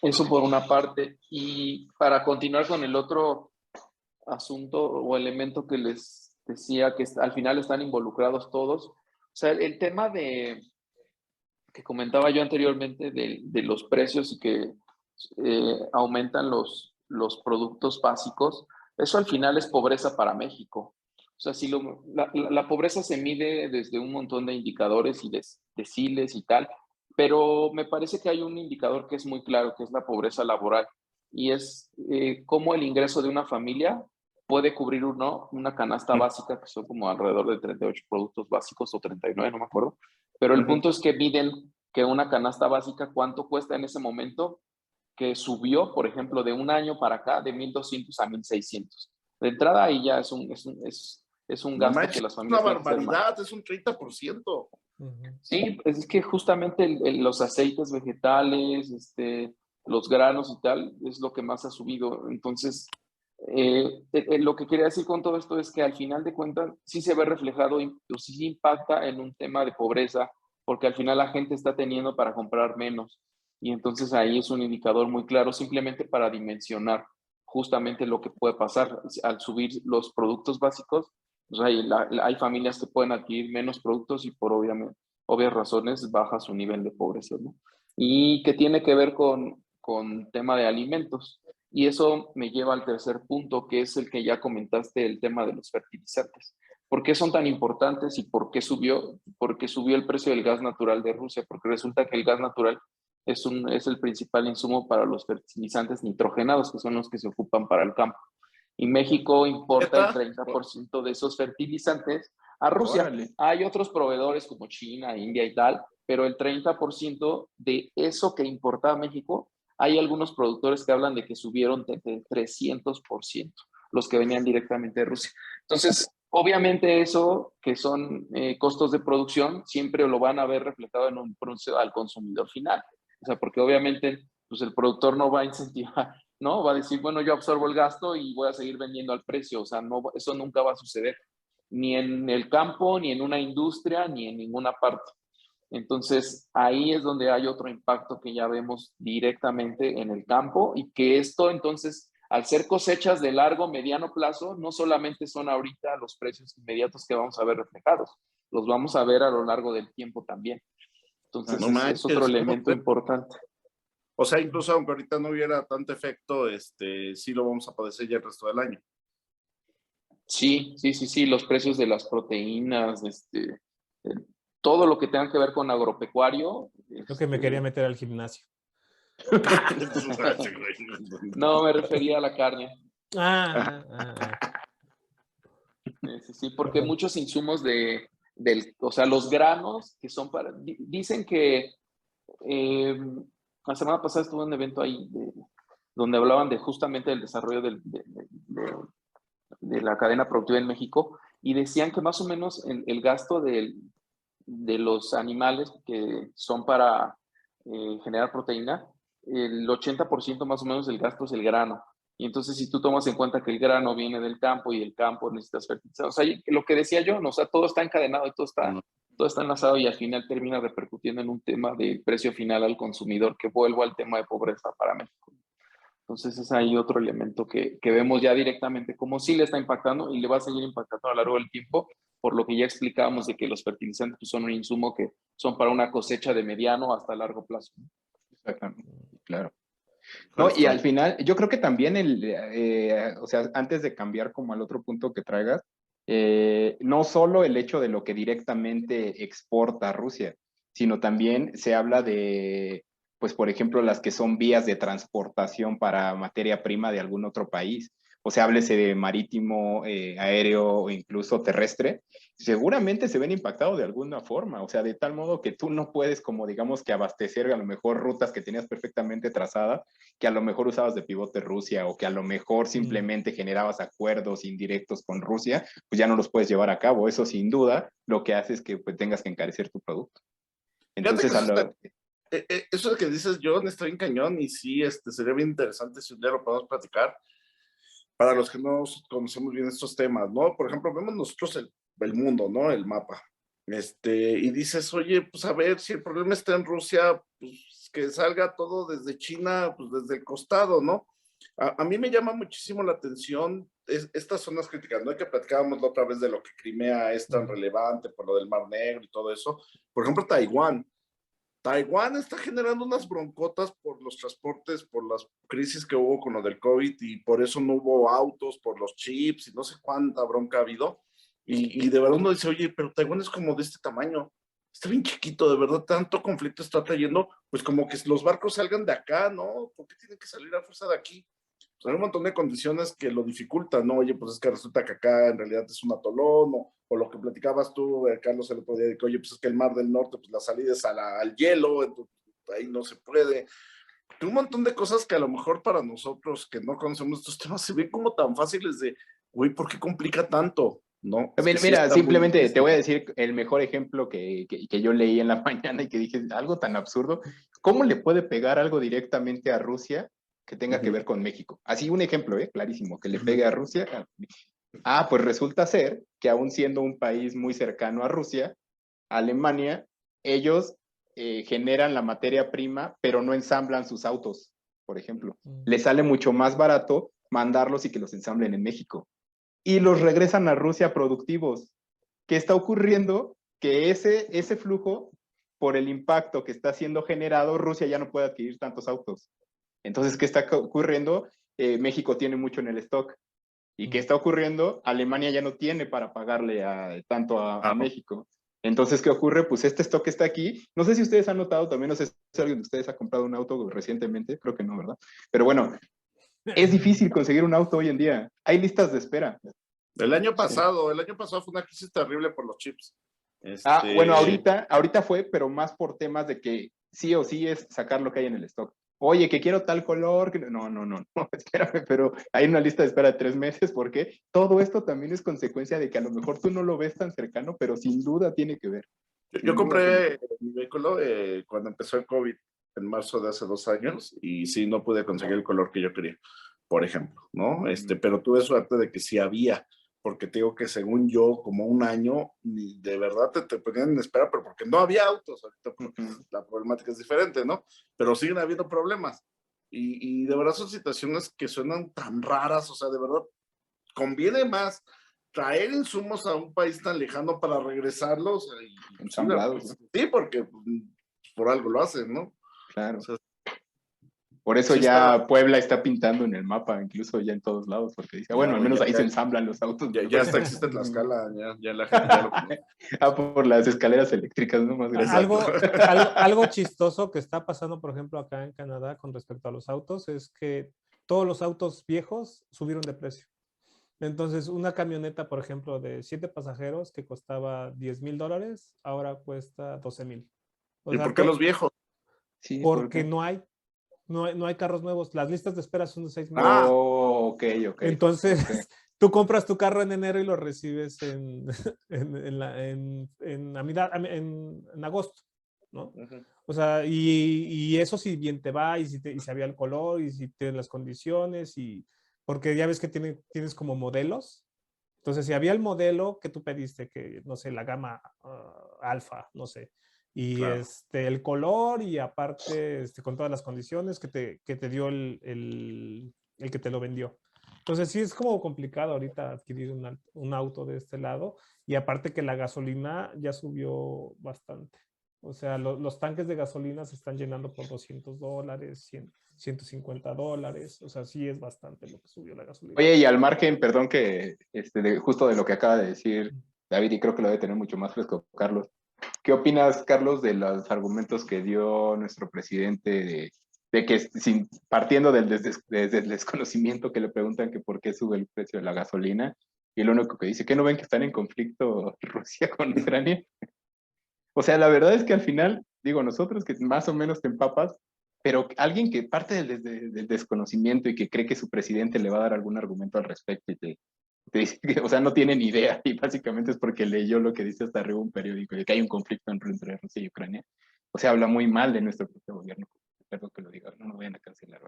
eso por una parte. Y para continuar con el otro asunto o elemento que les decía, que al final están involucrados todos, o sea, el tema que comentaba yo anteriormente de los precios y que aumentan los productos básicos, eso al final es pobreza para México. O sea, si la pobreza se mide desde un montón de indicadores y deciles y tal, pero me parece que hay un indicador que es muy claro, que es la pobreza laboral, y es cómo el ingreso de una familia puede cubrir una canasta básica, que son como alrededor de 38 productos básicos o 39, no me acuerdo. Pero el punto es que miden que una canasta básica, ¿cuánto cuesta en ese momento? Que subió, por ejemplo, de un año para acá, de 1,200 a 1,600. De entrada ahí ya es un No gasto manches, que las es una familias tienen que hacer más. barbaridad, es un 30%. Sí, es que justamente los aceites vegetales, los granos y tal, es lo que más ha subido. Entonces, lo que quería decir con todo esto es que al final de cuentas sí se ve reflejado, o sí impacta en un tema de pobreza, porque al final la gente está teniendo para comprar menos. Y entonces ahí es un indicador muy claro, simplemente para dimensionar justamente lo que puede pasar al subir los productos básicos. Pues hay familias que pueden adquirir menos productos y por obvias razones baja su nivel de pobreza, ¿no? Y que tiene que ver con tema de alimentos. Y eso me lleva al tercer punto, que es el que ya comentaste, el tema de los fertilizantes. ¿Por qué son tan importantes y por qué subió? Porque subió el precio del gas natural de Rusia, porque resulta que el gas natural es el principal insumo para los fertilizantes nitrogenados, que son los que se ocupan para el campo. Y México importa el 30% de esos fertilizantes a Rusia. Órale. Hay otros proveedores como China, India y tal, pero el 30% de eso que importa a México, hay algunos productores que hablan de que subieron de 300% los que venían directamente de Rusia. Entonces, obviamente eso, que son costos de producción, siempre lo van a ver reflejado en un precio al consumidor final. O sea, porque obviamente pues el productor no va a incentivar, ¿no? Va a decir, bueno, yo absorbo el gasto y voy a seguir vendiendo al precio. O sea, no, eso nunca va a suceder, ni en el campo, ni en una industria, ni en ninguna parte. Entonces, ahí es donde hay otro impacto que ya vemos directamente en el campo, y que esto entonces al ser cosechas de largo, mediano plazo, no solamente son ahorita los precios inmediatos que vamos a ver reflejados, los vamos a ver a lo largo del tiempo también. Entonces, No es otro manches, elemento importante. o sea, incluso aunque ahorita no hubiera tanto efecto, sí lo vamos a padecer ya el resto del año. Sí, los precios de las proteínas, todo lo que tenga que ver con agropecuario. Lo que me quería meter al gimnasio. No, me refería a la carne. Ah. Sí, porque muchos insumos o sea, los granos que son para, dicen que la semana pasada estuve en un evento ahí donde hablaban justamente del desarrollo de la cadena productiva en México y decían que más o menos el gasto de los animales que son para generar proteína, el 80% más o menos del gasto es el grano. Y entonces, si tú tomas en cuenta que el grano viene del campo y el campo necesitas fertilizar, o sea, lo que decía yo, ¿no? O sea, todo está encadenado y todo está enlazado y al final termina repercutiendo en un tema de precio final al consumidor, que vuelvo al tema de pobreza para México. Entonces, es ahí otro elemento que vemos ya directamente como sí le está impactando y le va a seguir impactando a lo largo del tiempo, por lo que ya explicábamos de que los fertilizantes pues, son un insumo que son para una cosecha de mediano hasta largo plazo. Exactamente, claro. No, y al final, yo creo que también o sea, antes de cambiar como al otro punto que traigas, no solo el hecho de lo que directamente exporta Rusia, sino también se habla de, pues, por ejemplo, las que son vías de transportación para materia prima de algún otro país. O sea, háblese de marítimo, aéreo o incluso terrestre, seguramente se ven impactados de alguna forma, o sea, de tal modo que tú no puedes como digamos que abastecer a lo mejor rutas que tenías perfectamente trazadas, que a lo mejor usabas de pivote Rusia o que a lo mejor simplemente generabas acuerdos indirectos con Rusia, pues ya no los puedes llevar a cabo. Eso sin duda lo que hace es que pues, tengas que encarecer tu producto. Entonces, eso que dices, John, está bien cañón y sí, sería bien interesante si un día lo podemos platicar para los que no conocemos bien estos temas, ¿no? Por ejemplo, vemos nosotros el mundo, ¿no? El mapa. Y dices, oye, pues a ver, si el problema está en Rusia, pues que salga todo desde China, pues desde el costado, ¿no? A mí me llama muchísimo la atención estas zonas críticas, ¿no? Que platicábamos la otra vez de lo que Crimea es tan relevante por lo del Mar Negro y todo eso. Por ejemplo, Taiwán. Taiwán está generando unas broncotas por los transportes, por las crisis que hubo con lo del COVID y por eso no hubo autos, por los chips y no sé cuánta bronca ha habido. Y de verdad uno dice, oye, pero Taiwán es como de este tamaño, está bien chiquito, de verdad, tanto conflicto está trayendo, pues como que los barcos salgan de acá, ¿no? ¿Por qué tienen que salir a fuerza de aquí? Pues hay un montón de condiciones que lo dificultan, ¿no? Oye, pues es que resulta que acá en realidad es un atolón, o lo que platicabas tú, Carlos, el otro día, de que, oye, pues es que el Mar del Norte, pues la salida es al hielo, entonces ahí no se puede. Un montón de cosas que a lo mejor para nosotros que no conocemos estos temas se ven como tan fáciles de, güey, ¿por qué complica tanto? No, es mira, que sí simplemente te voy a decir el mejor ejemplo que yo leí en la mañana y que dije, algo tan absurdo, ¿cómo le puede pegar algo directamente a Rusia que tenga que ver con México? Así un ejemplo, clarísimo, que le pegue a Rusia. Pues resulta ser que aún siendo un país muy cercano a Rusia, Alemania, ellos generan la materia prima, pero no ensamblan sus autos, por ejemplo. Les sale mucho más barato mandarlos y que los ensamblen en México. Y los regresan a Rusia productivos. ¿Qué está ocurriendo? Que ese flujo, por el impacto que está siendo generado, Rusia ya no puede adquirir tantos autos. Entonces, ¿qué está ocurriendo? México tiene mucho en el stock. ¿Y qué está ocurriendo? Alemania ya no tiene para pagarle tanto a México. Entonces, ¿qué ocurre? Pues este stock está aquí. No sé si ustedes han notado, también no sé si alguien de ustedes ha comprado un auto recientemente, creo que no, ¿verdad? Pero bueno, es difícil conseguir un auto hoy en día. Hay listas de espera. El año pasado fue una crisis terrible por los chips. Bueno, ahorita fue, pero más por temas de que sí o sí es sacar lo que hay en el stock. Oye, que quiero tal color. No, espérame, pero hay una lista de espera de 3 meses porque todo esto también es consecuencia de que a lo mejor tú no lo ves tan cercano, pero sin duda tiene que ver. Yo compré mi vehículo cuando empezó el COVID en marzo de hace 2 años y sí, no pude conseguir el color que yo quería, por ejemplo, ¿no? Pero tuve suerte de que sí había, porque te digo que según yo, como un año, de verdad te ponían en espera, pero porque no había autos, ahorita la problemática es diferente, ¿no? Pero siguen habiendo problemas. Y de verdad son situaciones que suenan tan raras, o sea, de verdad, conviene más traer insumos a un país tan lejano para regresarlos. Ensamblados, ¿no? Sí, porque por algo lo hacen, ¿no? Claro. O sea, Por eso sí ya está- Puebla está pintando en el mapa, incluso ya en todos lados, porque dice, bueno, al menos ahí se ensamblan los autos. Ya hasta existe Tlaxcala, ya la gente ya lo conoce. Por las escaleras eléctricas, ¿no? Más grandes. Algo chistoso que está pasando, por ejemplo, acá en Canadá con respecto a los autos es que todos los autos viejos subieron de precio. Entonces, una camioneta, por ejemplo, de 7 pasajeros que costaba $10,000, ahora cuesta $12,000. O ¿Y sea, por qué los viejos? Sí, porque no hay carros nuevos. Las listas de espera son de 6 meses. Oh, ok. Entonces, ok. tú compras tu carro en enero y lo recibes en agosto, ¿no? Ujú. O sea, y eso si bien te va, y si había el color, y si tienes las condiciones, porque ya ves que tienes como modelos. Entonces, si había el modelo que tú pediste, que no sé, la gama alfa, no sé, y Claro. el color, y aparte con todas las condiciones que te dio el que te lo vendió. Entonces, sí es como complicado ahorita adquirir un auto de este lado, y aparte que la gasolina ya subió bastante. O sea, los tanques de gasolina se están llenando por $200, $150. O sea, sí es bastante lo que subió la gasolina. Oye, y al margen, perdón que justo de lo que acaba de decir David, y creo que lo debe tener mucho más fresco Carlos. ¿Qué opinas, Carlos, de los argumentos que dio nuestro presidente de que partiendo desde el desconocimiento, que le preguntan que por qué sube el precio de la gasolina, y lo único que dice, ¿que no ven que están en conflicto Rusia con Ucrania? O sea, la verdad es que al final, digo, nosotros que más o menos te empapas, pero alguien que parte del desconocimiento y que cree que su presidente le va a dar algún argumento al respecto y te dice que, o sea, no tiene ni idea, y básicamente es porque leyó lo que dice hasta arriba un periódico, de que hay un conflicto entre Rusia y Ucrania. O sea, habla muy mal de nuestro propio gobierno. Perdón que lo diga, no nos vayan a cancelar.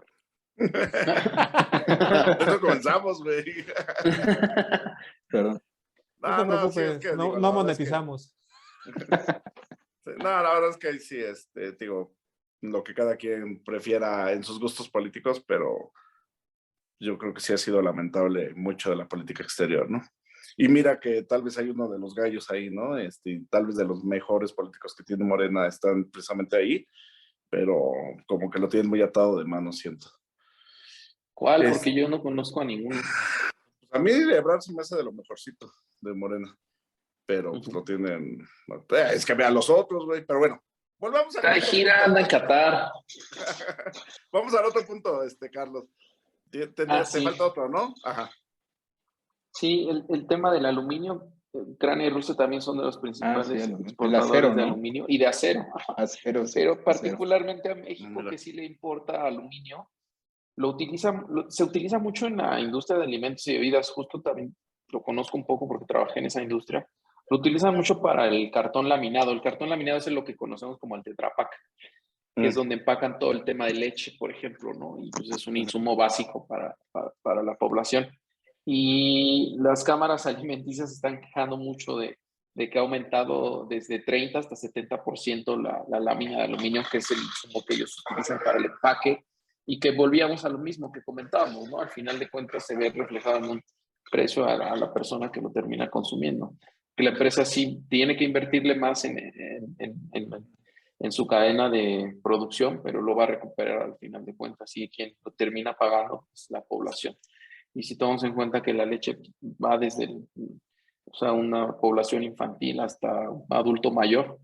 Esto comenzamos, güey. Perdón. No te No, sí, es preocupes, que, no digo, la verdad es que- monetizamos. sí, no, la verdad es que sí, digo, lo que cada quien prefiera en sus gustos políticos, pero yo creo que sí ha sido lamentable mucho de la política exterior, ¿no? Y mira que tal vez hay uno de los gallos ahí, ¿no? Y tal vez de los mejores políticos que tiene Morena están precisamente ahí, pero como que lo tienen muy atado de mano, siento. ¿Cuál? Es- Porque yo no conozco a ninguno. A mí Ebrard se me hace de lo mejorcito de Morena, pero pues Ujú. lo tienen, es que vean los otros, güey, pero bueno, volvamos a... Está de gira, anda en Qatar. Vamos al otro punto, Carlos. Te Sí. falta otro, ¿no? Ajá. Sí, el tema del aluminio. Ucrania y Rusia también son de los principales el exportadores acero, de ¿no? aluminio y de acero. Ajá. Acero, sí, Pero acero. particularmente a México, Mira. que sí le importa aluminio, se utiliza mucho en la industria de alimentos y bebidas. Justo también lo conozco un poco porque trabajé en esa industria. Lo utilizan mucho para el cartón laminado. El cartón laminado es lo que conocemos como el Tetra Pak, que es donde empacan todo el tema de leche, por ejemplo, ¿no? Y pues es un insumo básico para la población. Y las cámaras alimenticias se están quejando mucho de que ha aumentado desde 30 hasta 70% la lámina de aluminio, que es el insumo que ellos utilizan para el empaque, y que volvíamos a lo mismo que comentábamos, ¿no? Al final de cuentas se ve reflejado en un precio a la persona que lo termina consumiendo. Que la empresa sí tiene que invertirle más en su cadena de producción, pero lo va a recuperar al final de cuentas, y quien lo termina pagando es la población. Y si tomamos en cuenta que la leche va desde una población infantil hasta un adulto mayor,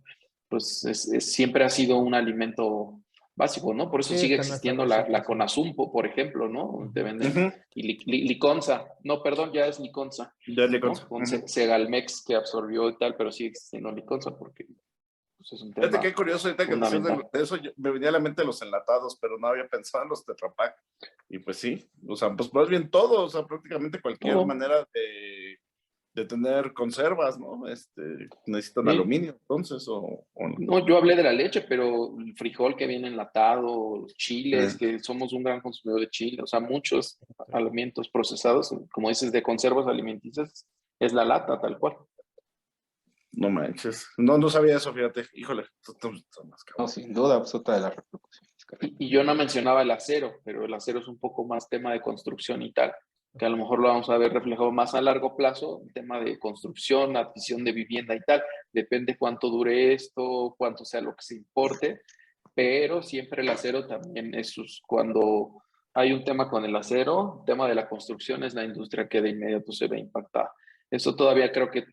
pues siempre ha sido un alimento básico, ¿no? Por eso Sí, sigue canasta existiendo básica, la sí. Conazumpo, por ejemplo, ¿no? Te venden Ujú. y Liconza, no, perdón, ya es Liconza, Ya le ¿no? consta. Con Ujú. Segalmex que absorbió y tal, pero sigue existiendo Liconza porque pues, es un Fíjate tema qué curioso, ahorita que decías fundamental. de eso, me venía a la mente los enlatados, pero no había pensado en los Tetra Pak. Y pues sí, o sea, pues más bien todo, o sea, prácticamente cualquier Todo. manera de tener conservas, ¿no? Necesitan Sí. aluminio, entonces, o no. No, yo hablé de la leche, pero el frijol que viene enlatado, los chiles, Sí. que somos un gran consumidor de chile, o sea, muchos alimentos procesados, como dices, de conservas alimenticias, es la lata, tal cual. No manches. No sabía eso, fíjate. Híjole. No, sin duda, pues otra de las repercusiones Y yo no mencionaba el acero, pero el acero es un poco más tema de construcción y tal, que a lo mejor lo vamos a ver reflejado más a largo plazo, un tema de construcción, adquisición de vivienda y tal. Depende cuánto dure esto, cuánto sea lo que se importe, pero siempre el acero también cuando hay un tema con el acero, tema de la construcción es la industria que de inmediato se ve impactada. Eso todavía creo que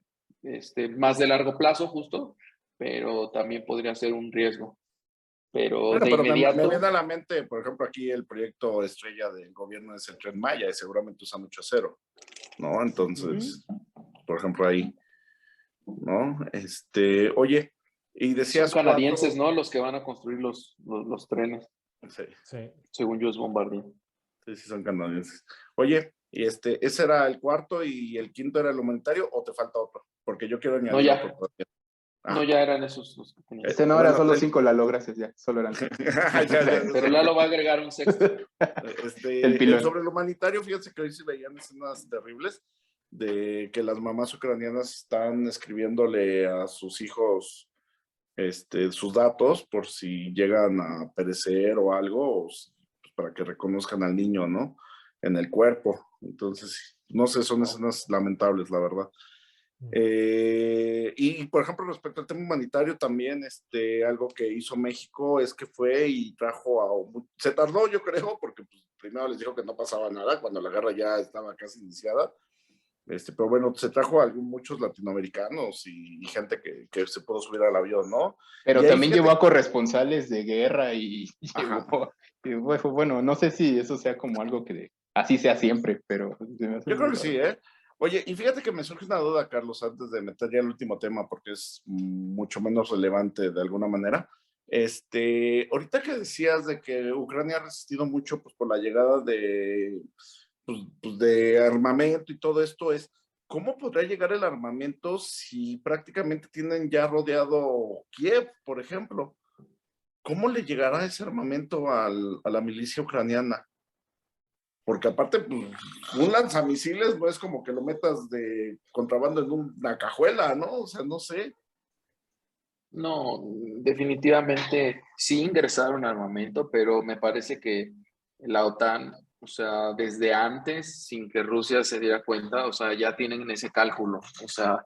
más de largo plazo justo, pero también podría ser un riesgo. Pero Bueno, de pero me inmediato, viene a la mente, por ejemplo, aquí el proyecto estrella del gobierno es el Tren Maya y seguramente usa mucho acero, ¿no? Entonces, por ejemplo, ahí, ¿no? Oye, y son decías canadienses, 4, ¿no? Los que van a construir los trenes, sí, Sí. según yo es Bombardier. sí, sí, son canadienses. Oye, y ese era el cuarto y el quinto era el humanitario, ¿o te falta otro? Porque yo quiero No, añadir ya. otro todavía. No, Ah, ya eran esos los que tenía. No era bueno, solo 5, Lalo, gracias, ya, solo eran 5. Pero Lalo va a agregar un sexto. El pilón. sobre el humanitario, fíjense que hoy se veían escenas terribles de que las mamás ucranianas están escribiéndole a sus hijos sus datos por si llegan a perecer o algo, pues, para que reconozcan al niño, ¿no? En el cuerpo. Entonces, no sé, son escenas lamentables, la verdad. Y por ejemplo, respecto al tema humanitario, también algo que hizo México es que fue y se tardó, yo creo, porque pues, primero les dijo que no pasaba nada cuando la guerra ya estaba casi iniciada. Pero bueno, se trajo a muchos latinoamericanos y gente que se pudo subir al avión, ¿no? Pero Y ahí, también llevó fíjate, a corresponsales de guerra y ajá. bueno, no sé si eso sea como algo que así sea siempre, pero se me hace Yo muy creo que raro. sí, ¿eh? Oye, y fíjate que me surge una duda, Carlos, antes de meter ya el último tema, porque es mucho menos relevante de alguna manera. Ahorita que decías de que Ucrania ha resistido mucho pues, por la llegada pues, de armamento y todo esto, ¿cómo podrá llegar el armamento si prácticamente tienen ya rodeado Kiev, por ejemplo? ¿Cómo le llegará ese armamento a la milicia ucraniana? Porque aparte, pues, un lanzamisiles no es como que lo metas de contrabando en una cajuela, ¿no? O sea, no sé. No, definitivamente sí ingresaron armamento, pero me parece que la OTAN, o sea, desde antes, sin que Rusia se diera cuenta, o sea, ya tienen ese cálculo. O sea,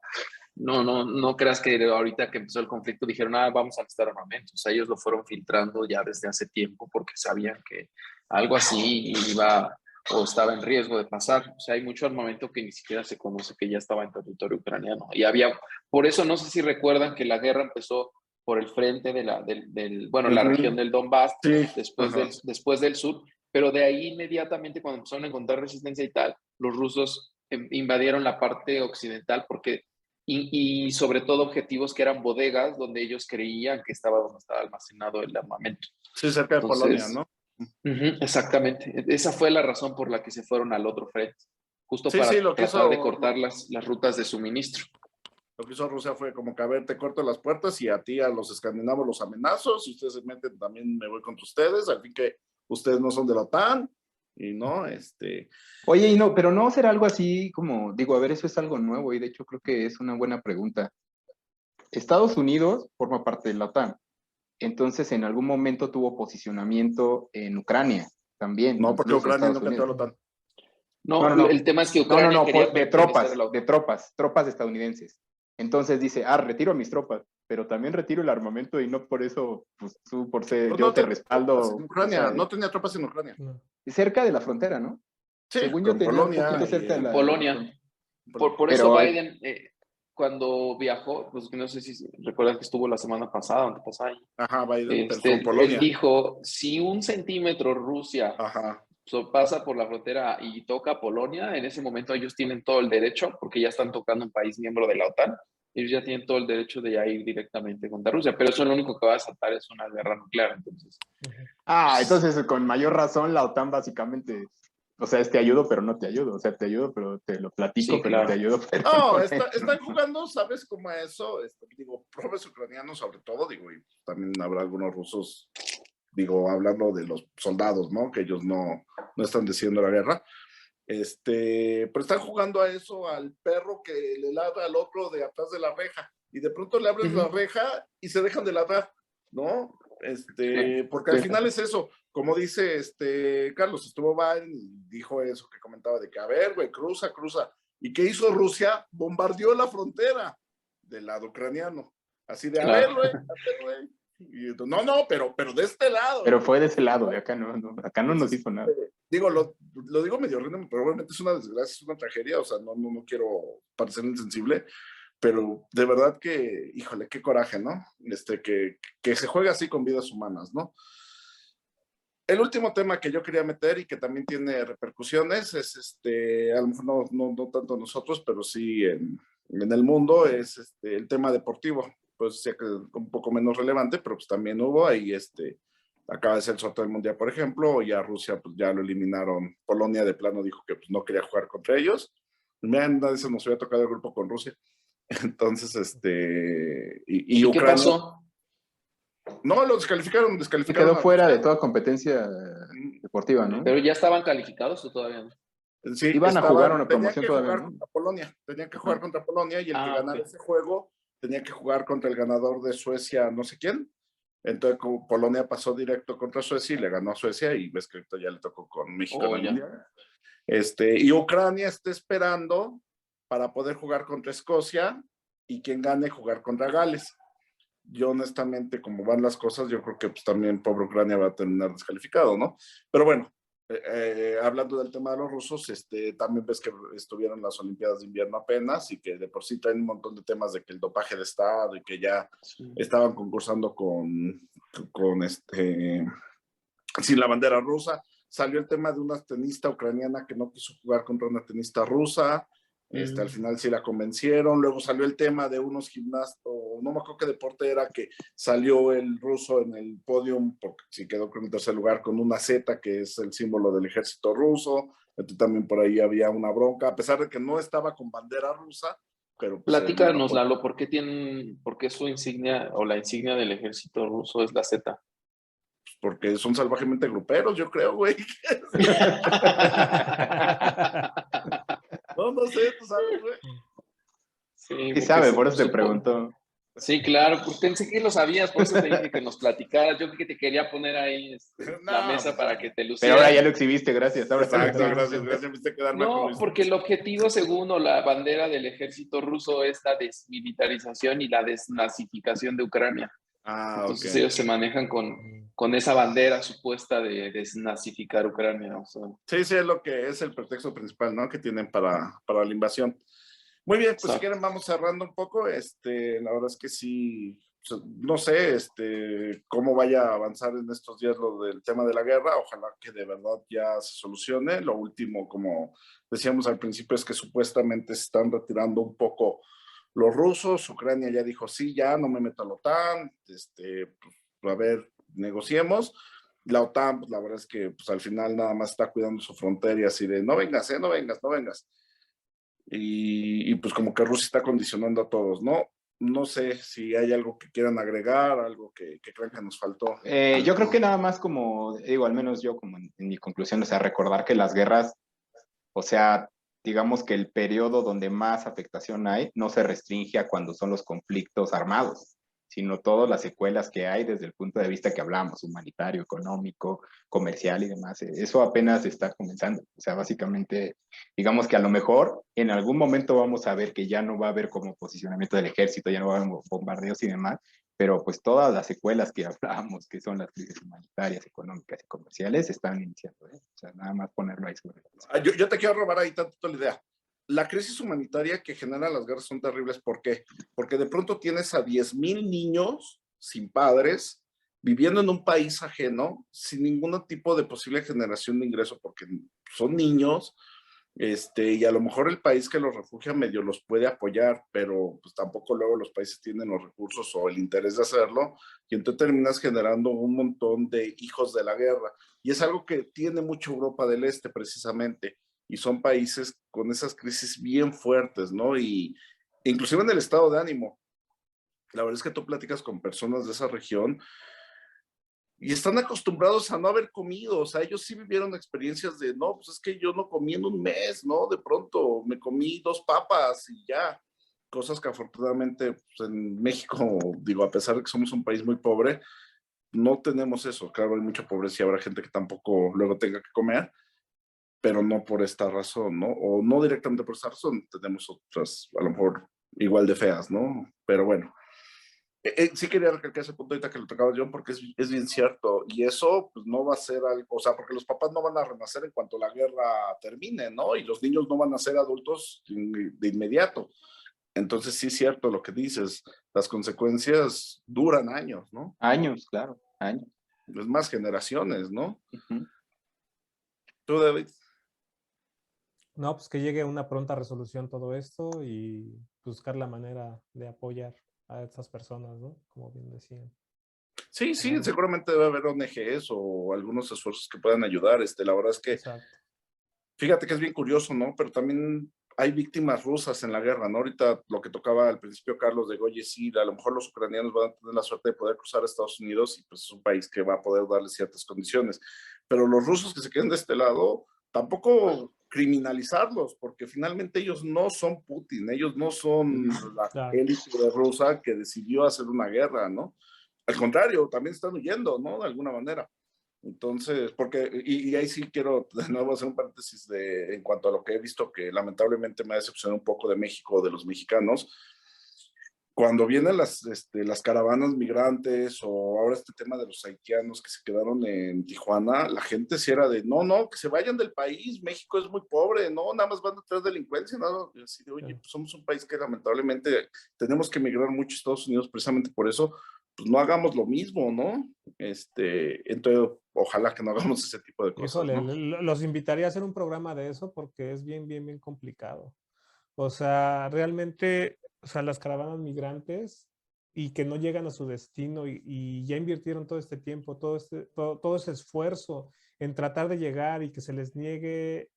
no creas que ahorita que empezó el conflicto dijeron, vamos a necesitar armamento. O sea, ellos lo fueron filtrando ya desde hace tiempo porque sabían que algo así iba o estaba en riesgo de pasar. O sea, hay mucho armamento que ni siquiera se conoce que ya estaba en territorio ucraniano. Y por eso no sé si recuerdan que la guerra empezó por el frente de la región del Donbass, Sí, después del sur, pero de ahí inmediatamente cuando empezaron a encontrar resistencia y tal, los rusos invadieron la parte occidental porque y sobre todo objetivos que eran bodegas donde ellos creían que donde estaba almacenado el armamento. sí, cerca de Polonia, Entonces, ¿no? exactamente. Esa fue la razón por la que se fueron al otro frente, justo Sí, sí, para tratar de cortar las rutas de suministro. lo que hizo Rusia fue como que, a ver, te corto las puertas y a ti, a los escandinavos, los amenazos. Si ustedes se meten, también me voy contra ustedes. Al fin que ustedes no son de la OTAN. Y no, Oye, pero no será algo así como, digo, a ver, eso es algo nuevo y de hecho creo que es una buena pregunta. Estados Unidos forma parte de la OTAN, entonces en algún momento tuvo posicionamiento en Ucrania también, no, porque incluso Ucrania Estados nunca entró a la Unidos. OTAN. No, el tema es que Ucrania quería de pertenecer a la OTAN. tropas estadounidenses. Entonces dice, retiro a mis tropas, pero también retiro el armamento y no por eso, pues tú por ser, Pues yo no te tenía tropas en respaldo, o Ucrania, sea, no tenía tropas en Ucrania. No. cerca de la frontera, ¿no? Sí, Según yo con tenía un Polonia poquito y cerca de En la Polonia. frontera. Por eso Pero Biden, cuando viajó, pues no sé si recuerdan que estuvo la semana pasada, antepasada ahí. ajá, Biden, pero con Él Polonia. dijo, si 1 centímetro Rusia Ajá. pasa por la frontera y toca Polonia, en ese momento ellos tienen todo el derecho, porque ya están tocando un país miembro de la OTAN, ellos ya tienen todo el derecho de ya ir directamente contra Rusia, pero eso lo único que va a desatar es una guerra nuclear, entonces. entonces con mayor razón la OTAN básicamente, o sea, te ayudo, pero no te ayudo, o sea, te ayudo, pero te lo platico, Sí, pero no te claro. ayudo, pero No, no están jugando, ¿sabes cómo eso? Digo, profes ucranianos sobre todo, digo, y también habrá algunos rusos, digo, hablando de los soldados, ¿no? Que ellos no están decidiendo la guerra. Pero están jugando a eso, al perro que le ladra al otro de atrás de la reja, y de pronto le abres la reja y se dejan de ladrar, ¿no? Porque al Sí. final es eso, como dice Carlos, estuvo Biden y dijo eso que comentaba de que, a ver, güey, cruza. ¿Y qué hizo Rusia? Bombardeó la frontera del lado ucraniano. Así de, a ver, Claro. güey. Y, no, pero de este lado. Pero fue de ese lado, de acá no, acá no nos Entonces, hizo nada. digo, lo digo medio random, pero obviamente es una desgracia, es una tragedia, o sea, no quiero parecer insensible, pero de verdad que, híjole, qué coraje, ¿no? Que se juegue así con vidas humanas, ¿no? El último tema que yo quería meter y que también tiene repercusiones es, a lo mejor no tanto nosotros, pero sí en el mundo, es el tema deportivo. Pues sé que es un poco menos relevante, pero pues también hubo ahí, acaba de ser el sorteo del Mundial, por ejemplo, y a Rusia pues ya lo eliminaron. Polonia de plano dijo que pues no quería jugar contra ellos. Vean, nadie se nos había tocado el grupo con Rusia. Entonces, y ¿Y qué Ucrania. pasó? No, lo descalificaron Se quedó a fuera de Rusia. toda competencia deportiva, ¿no? ¿Pero ya estaban calificados o todavía no? Sí, Iban a jugar una tenían promoción que todavía, jugar ¿no? contra Polonia, tenían que jugar contra Polonia y el que ganara Ok. ese juego tenía que jugar contra el ganador de Suecia, no sé quién. Entonces, como Polonia pasó directo contra Suecia y le ganó a Suecia, y ves que ahorita ya le tocó con México en Oh, el ya. Mundial. Y Ucrania está esperando para poder jugar contra Escocia y quien gane jugar contra Gales. Yo honestamente, como van las cosas, yo creo que pues también pobre Ucrania va a terminar descalificado, ¿no? Pero bueno, hablando del tema de los rusos, también ves que estuvieron las Olimpiadas de invierno apenas y que de por sí traen un montón de temas de que el dopaje de Estado y que ya Sí. estaban concursando sin la bandera rusa. Salió el tema de una tenista ucraniana que no quiso jugar contra una tenista rusa. Al final sí la convencieron. Luego salió el tema de unos gimnastas, no me acuerdo qué deporte era, que salió el ruso en el podium, porque sí quedó con el tercer lugar con una Z, que es el símbolo del ejército ruso. Entonces también por ahí había una bronca, a pesar de que no estaba con bandera rusa, pero pues, Platícanos, Lalo, ¿por qué su insignia o la insignia del ejército ruso es la Z? porque son salvajemente gruperos, yo creo, güey. No sé, tú sabes, güey. Sí, Sí porque sabe, por eso te supo- preguntó. Sí, claro, pues pensé que lo sabías, por eso te dije que nos platicaras. Yo que te quería poner ahí la No, mesa pues, para que te Pero lucieras. ahora ya lo exhibiste, gracias. Ahora ya lo Exacto, exhibiste. gracias. Viste quedarme con No, Luis. porque el objetivo, según la bandera del ejército ruso, es la desmilitarización y la desnazificación de Ucrania. Ah, Entonces ok. ellos se manejan con esa bandera supuesta de desnazificar Ucrania. O sea, Sí, es lo que es el pretexto principal, ¿no? Que tienen para la invasión. Muy bien, pues si exacto. quieren vamos cerrando un poco. La verdad es que sí, no sé, cómo vaya a avanzar en estos días lo del tema de la guerra. Ojalá que de verdad ya se solucione. Lo último, como decíamos al principio, es que supuestamente se están retirando un poco los rusos. Ucrania ya dijo, sí, ya no me meto a la OTAN. Pues, a ver, negociemos. La OTAN, pues la verdad es que pues, al final nada más está cuidando su frontera y así de, no vengas, no vengas. Y pues como que Rusia está condicionando a todos, ¿no? No sé si hay algo que quieran agregar, algo que crean que nos faltó. Yo creo que nada más como, digo, al menos yo como en mi conclusión, o sea, recordar que las guerras, o sea, digamos que el periodo donde más afectación hay no se restringe a cuando son los conflictos armados, sino todas las secuelas que hay desde el punto de vista que hablamos, humanitario, económico, comercial y demás. Eso apenas está comenzando. O sea, básicamente, digamos que a lo mejor en algún momento vamos a ver que ya no va a haber como posicionamiento del ejército, ya no va a haber bombardeos y demás, pero pues todas las secuelas que hablábamos, que son las crisis humanitarias, económicas y comerciales, están iniciando. O sea, nada más ponerlo ahí sobre la mesa. Yo te quiero robar ahí tanto la idea. La crisis humanitaria que generan las guerras son terribles. ¿Por qué? Porque de pronto tienes a 10,000 niños sin padres viviendo en un país ajeno sin ningún tipo de posible generación de ingreso porque son niños. Y a lo mejor el país que los refugia medio los puede apoyar, pero pues tampoco luego los países tienen los recursos o el interés de hacerlo, y entonces terminas generando un montón de hijos de la guerra. Y es algo que tiene mucho Europa del Este precisamente, y son países con esas crisis bien fuertes, ¿no? Y inclusive en el estado de ánimo. La verdad es que tú platicas con personas de esa región y están acostumbrados a no haber comido. O sea, ellos sí vivieron experiencias de, no, pues es que yo no comí en un mes, ¿no? De pronto me comí 2 papas y ya. Cosas que afortunadamente pues, en México, digo, a pesar de que somos un país muy pobre, no tenemos eso. Claro, hay mucha pobreza y habrá gente que tampoco luego tenga que comer, pero no por esta razón, ¿no? O no directamente por esta razón, tenemos otras, a lo mejor igual de feas, ¿no? Pero bueno, sí quería recalcar ese punto ahorita que lo tocaba John, porque es bien cierto, y eso pues no va a ser algo, o sea, porque los papás no van a renacer en cuanto la guerra termine, ¿no? Y los niños no van a ser adultos de inmediato. Entonces sí es cierto lo que dices, las consecuencias duran años, ¿no? Años, claro, años. Es más generaciones, ¿no? Ujú. Tú, David. No, pues que llegue a una pronta resolución todo esto y buscar la manera de apoyar a estas personas, ¿no? Como bien decían. Sí, sí, Claro. seguramente debe haber ONGs o algunos esfuerzos que puedan ayudar. La verdad es que, Exacto. fíjate que es bien curioso, ¿no? Pero también hay víctimas rusas en la guerra, ¿no? Ahorita lo que tocaba al principio Carlos de Goye, sí, a lo mejor los ucranianos van a tener la suerte de poder cruzar a Estados Unidos y pues es un país que va a poder darle ciertas condiciones. Pero los rusos que se queden de este lado, tampoco criminalizarlos, porque finalmente ellos no son Putin, ellos no son la Claro. élite de Rusia que decidió hacer una guerra, ¿no? Al contrario, también están huyendo, ¿no? De alguna manera. Entonces, porque, y ahí sí quiero de nuevo hacer un paréntesis en cuanto a lo que he visto, que lamentablemente me ha decepcionado un poco de México, de los mexicanos. Cuando vienen las caravanas migrantes o ahora este tema de los haitianos que se quedaron en Tijuana, la gente sí era de, no, no, que se vayan del país, México es muy pobre, no, nada más van a traer delincuencia, ¿no? Y así de, oye, pues somos un país que lamentablemente tenemos que emigrar mucho a Estados Unidos precisamente por eso, pues no hagamos lo mismo, ¿no? Entonces, ojalá que no hagamos ese tipo de cosas, Híjole, ¿no? los invitaría a hacer un programa de eso porque es bien, bien, bien complicado. O sea, realmente, o sea, las caravanas migrantes y que no llegan a su destino y ya invirtieron todo este tiempo, todo ese esfuerzo en tratar de llegar y que se les niegue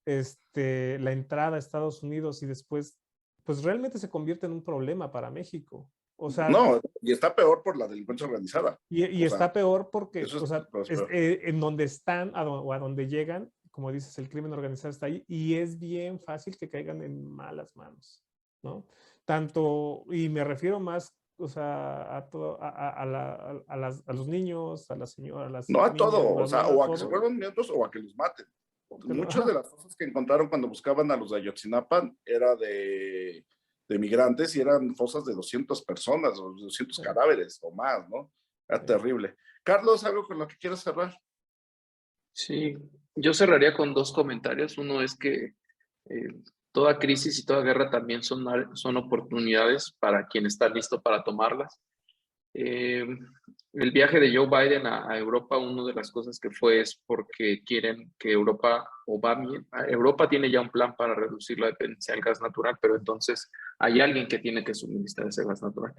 la entrada a Estados Unidos y después, pues realmente se convierte en un problema para México. O sea, No, y está peor por la delincuencia organizada. y O sea, está peor porque, eso o sea, es peor. en donde están o a donde llegan, como dices, el crimen organizado está ahí y es bien fácil que caigan en malas manos, ¿no? Tanto, y me refiero más, o sea, a los niños, a las señoras, a las No a niñas, todo, o bla, bla, sea, bla, o a que se todo. vuelvan miembros o a que los maten. Muchas de Ajá, las cosas que encontraron cuando buscaban a los de Ayotzinapa era de migrantes y eran fosas de 200 personas o 200 sí, cadáveres o más, ¿no? Era sí. terrible. Carlos, ¿algo con lo que quieras cerrar? Sí, yo cerraría con dos comentarios. Uno es que eh, toda crisis y toda guerra también son oportunidades para quien está listo para tomarlas. Eh, el viaje de Joe Biden a Europa, una de las cosas que fue es porque quieren que Europa, o va bien, Europa tiene ya un plan para reducir la dependencia del gas natural, pero entonces hay alguien que tiene que suministrar ese gas natural.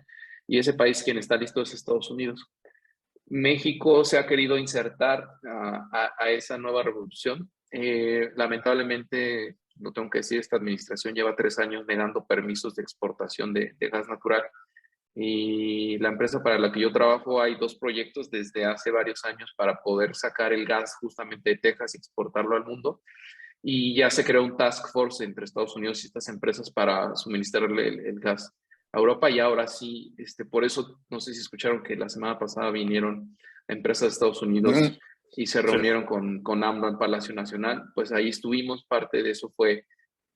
Y ese país quien está listo es Estados Unidos. México se ha querido insertar a esa nueva revolución. Lamentablemente, no tengo que decir, esta administración lleva 3 años negando permisos de exportación de gas natural. Y la empresa para la que yo trabajo hay 2 proyectos desde hace varios años para poder sacar el gas justamente de Texas y exportarlo al mundo. Y ya se creó un task force entre Estados Unidos y estas empresas para suministrarle el gas a Europa. Y ahora sí, por eso, no sé si escucharon que la semana pasada vinieron empresas de Estados Unidos y se Sí. reunieron con AMLO en Palacio Nacional. Pues ahí estuvimos, parte de eso fue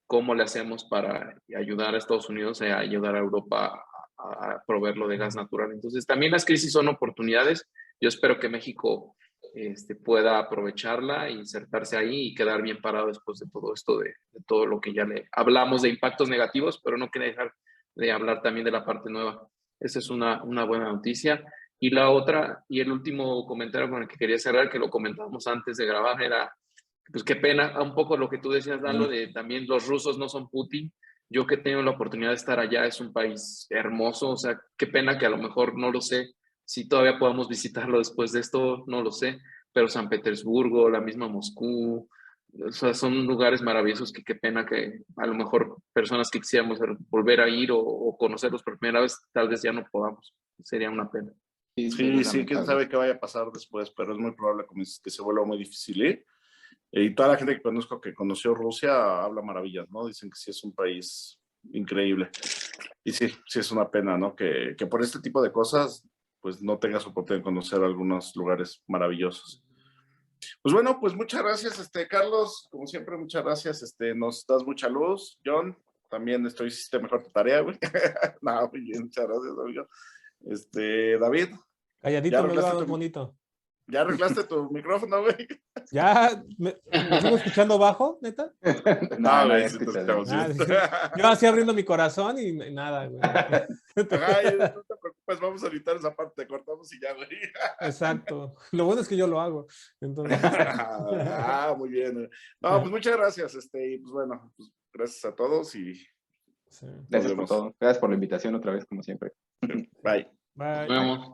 cómo le hacemos para ayudar a Estados Unidos a ayudar a Europa a proveerlo de gas natural. Entonces, también las crisis son oportunidades. Yo espero que México pueda aprovecharla, insertarse ahí y quedar bien parado después de todo esto, de todo lo que ya le hablamos de impactos negativos, pero no quiere dejar de hablar también de la parte nueva. Esa es una buena noticia. Y la otra, y el último comentario con el que quería cerrar, que lo comentábamos antes de grabar, era, pues qué pena, un poco lo que tú decías, Lalo, de también los rusos no son Putin. Yo que tengo la oportunidad de estar allá, es un país hermoso, o sea, qué pena que a lo mejor no lo sé, si todavía podamos visitarlo después de esto, no lo sé, pero San Petersburgo, la misma Moscú, o sea, son lugares maravillosos que qué pena que a lo mejor personas que quisiéramos volver a ir o conocerlos por primera vez, tal vez ya no podamos, sería una pena. Sí, sería Sí, sí, quién lamentable. sabe qué vaya a pasar después, pero es muy probable que se vuelva muy difícil ir. Y toda la gente que conozco que conoció Rusia habla maravillas, ¿no? Dicen que sí es un país increíble. Y sí, sí es una pena, ¿no? Que por este tipo de cosas pues no tengas oportunidad de conocer algunos lugares maravillosos. Pues bueno, pues muchas gracias, Carlos, como siempre, muchas gracias, nos das mucha luz. John, también hiciste mejor tu tarea, güey. No, muy bien, muchas gracias, amigo. David. Calladito me lo bonito. ¿Ya arreglaste tu micrófono, güey? ¿Ya? ¿Me sigo escuchando bajo, neta? No, güey, ya sí te escuchas. Ah, yo así abriendo mi corazón y nada, güey. Ay, no te preocupes, vamos a editar esa parte, cortamos y ya, güey. Exacto. Lo bueno es que yo lo hago. Entonces... muy bien. No, pues muchas gracias, y pues bueno, pues gracias a todos y Sí. Gracias por todo. Gracias por la invitación otra vez, como siempre. bye. Bye. Nos vemos.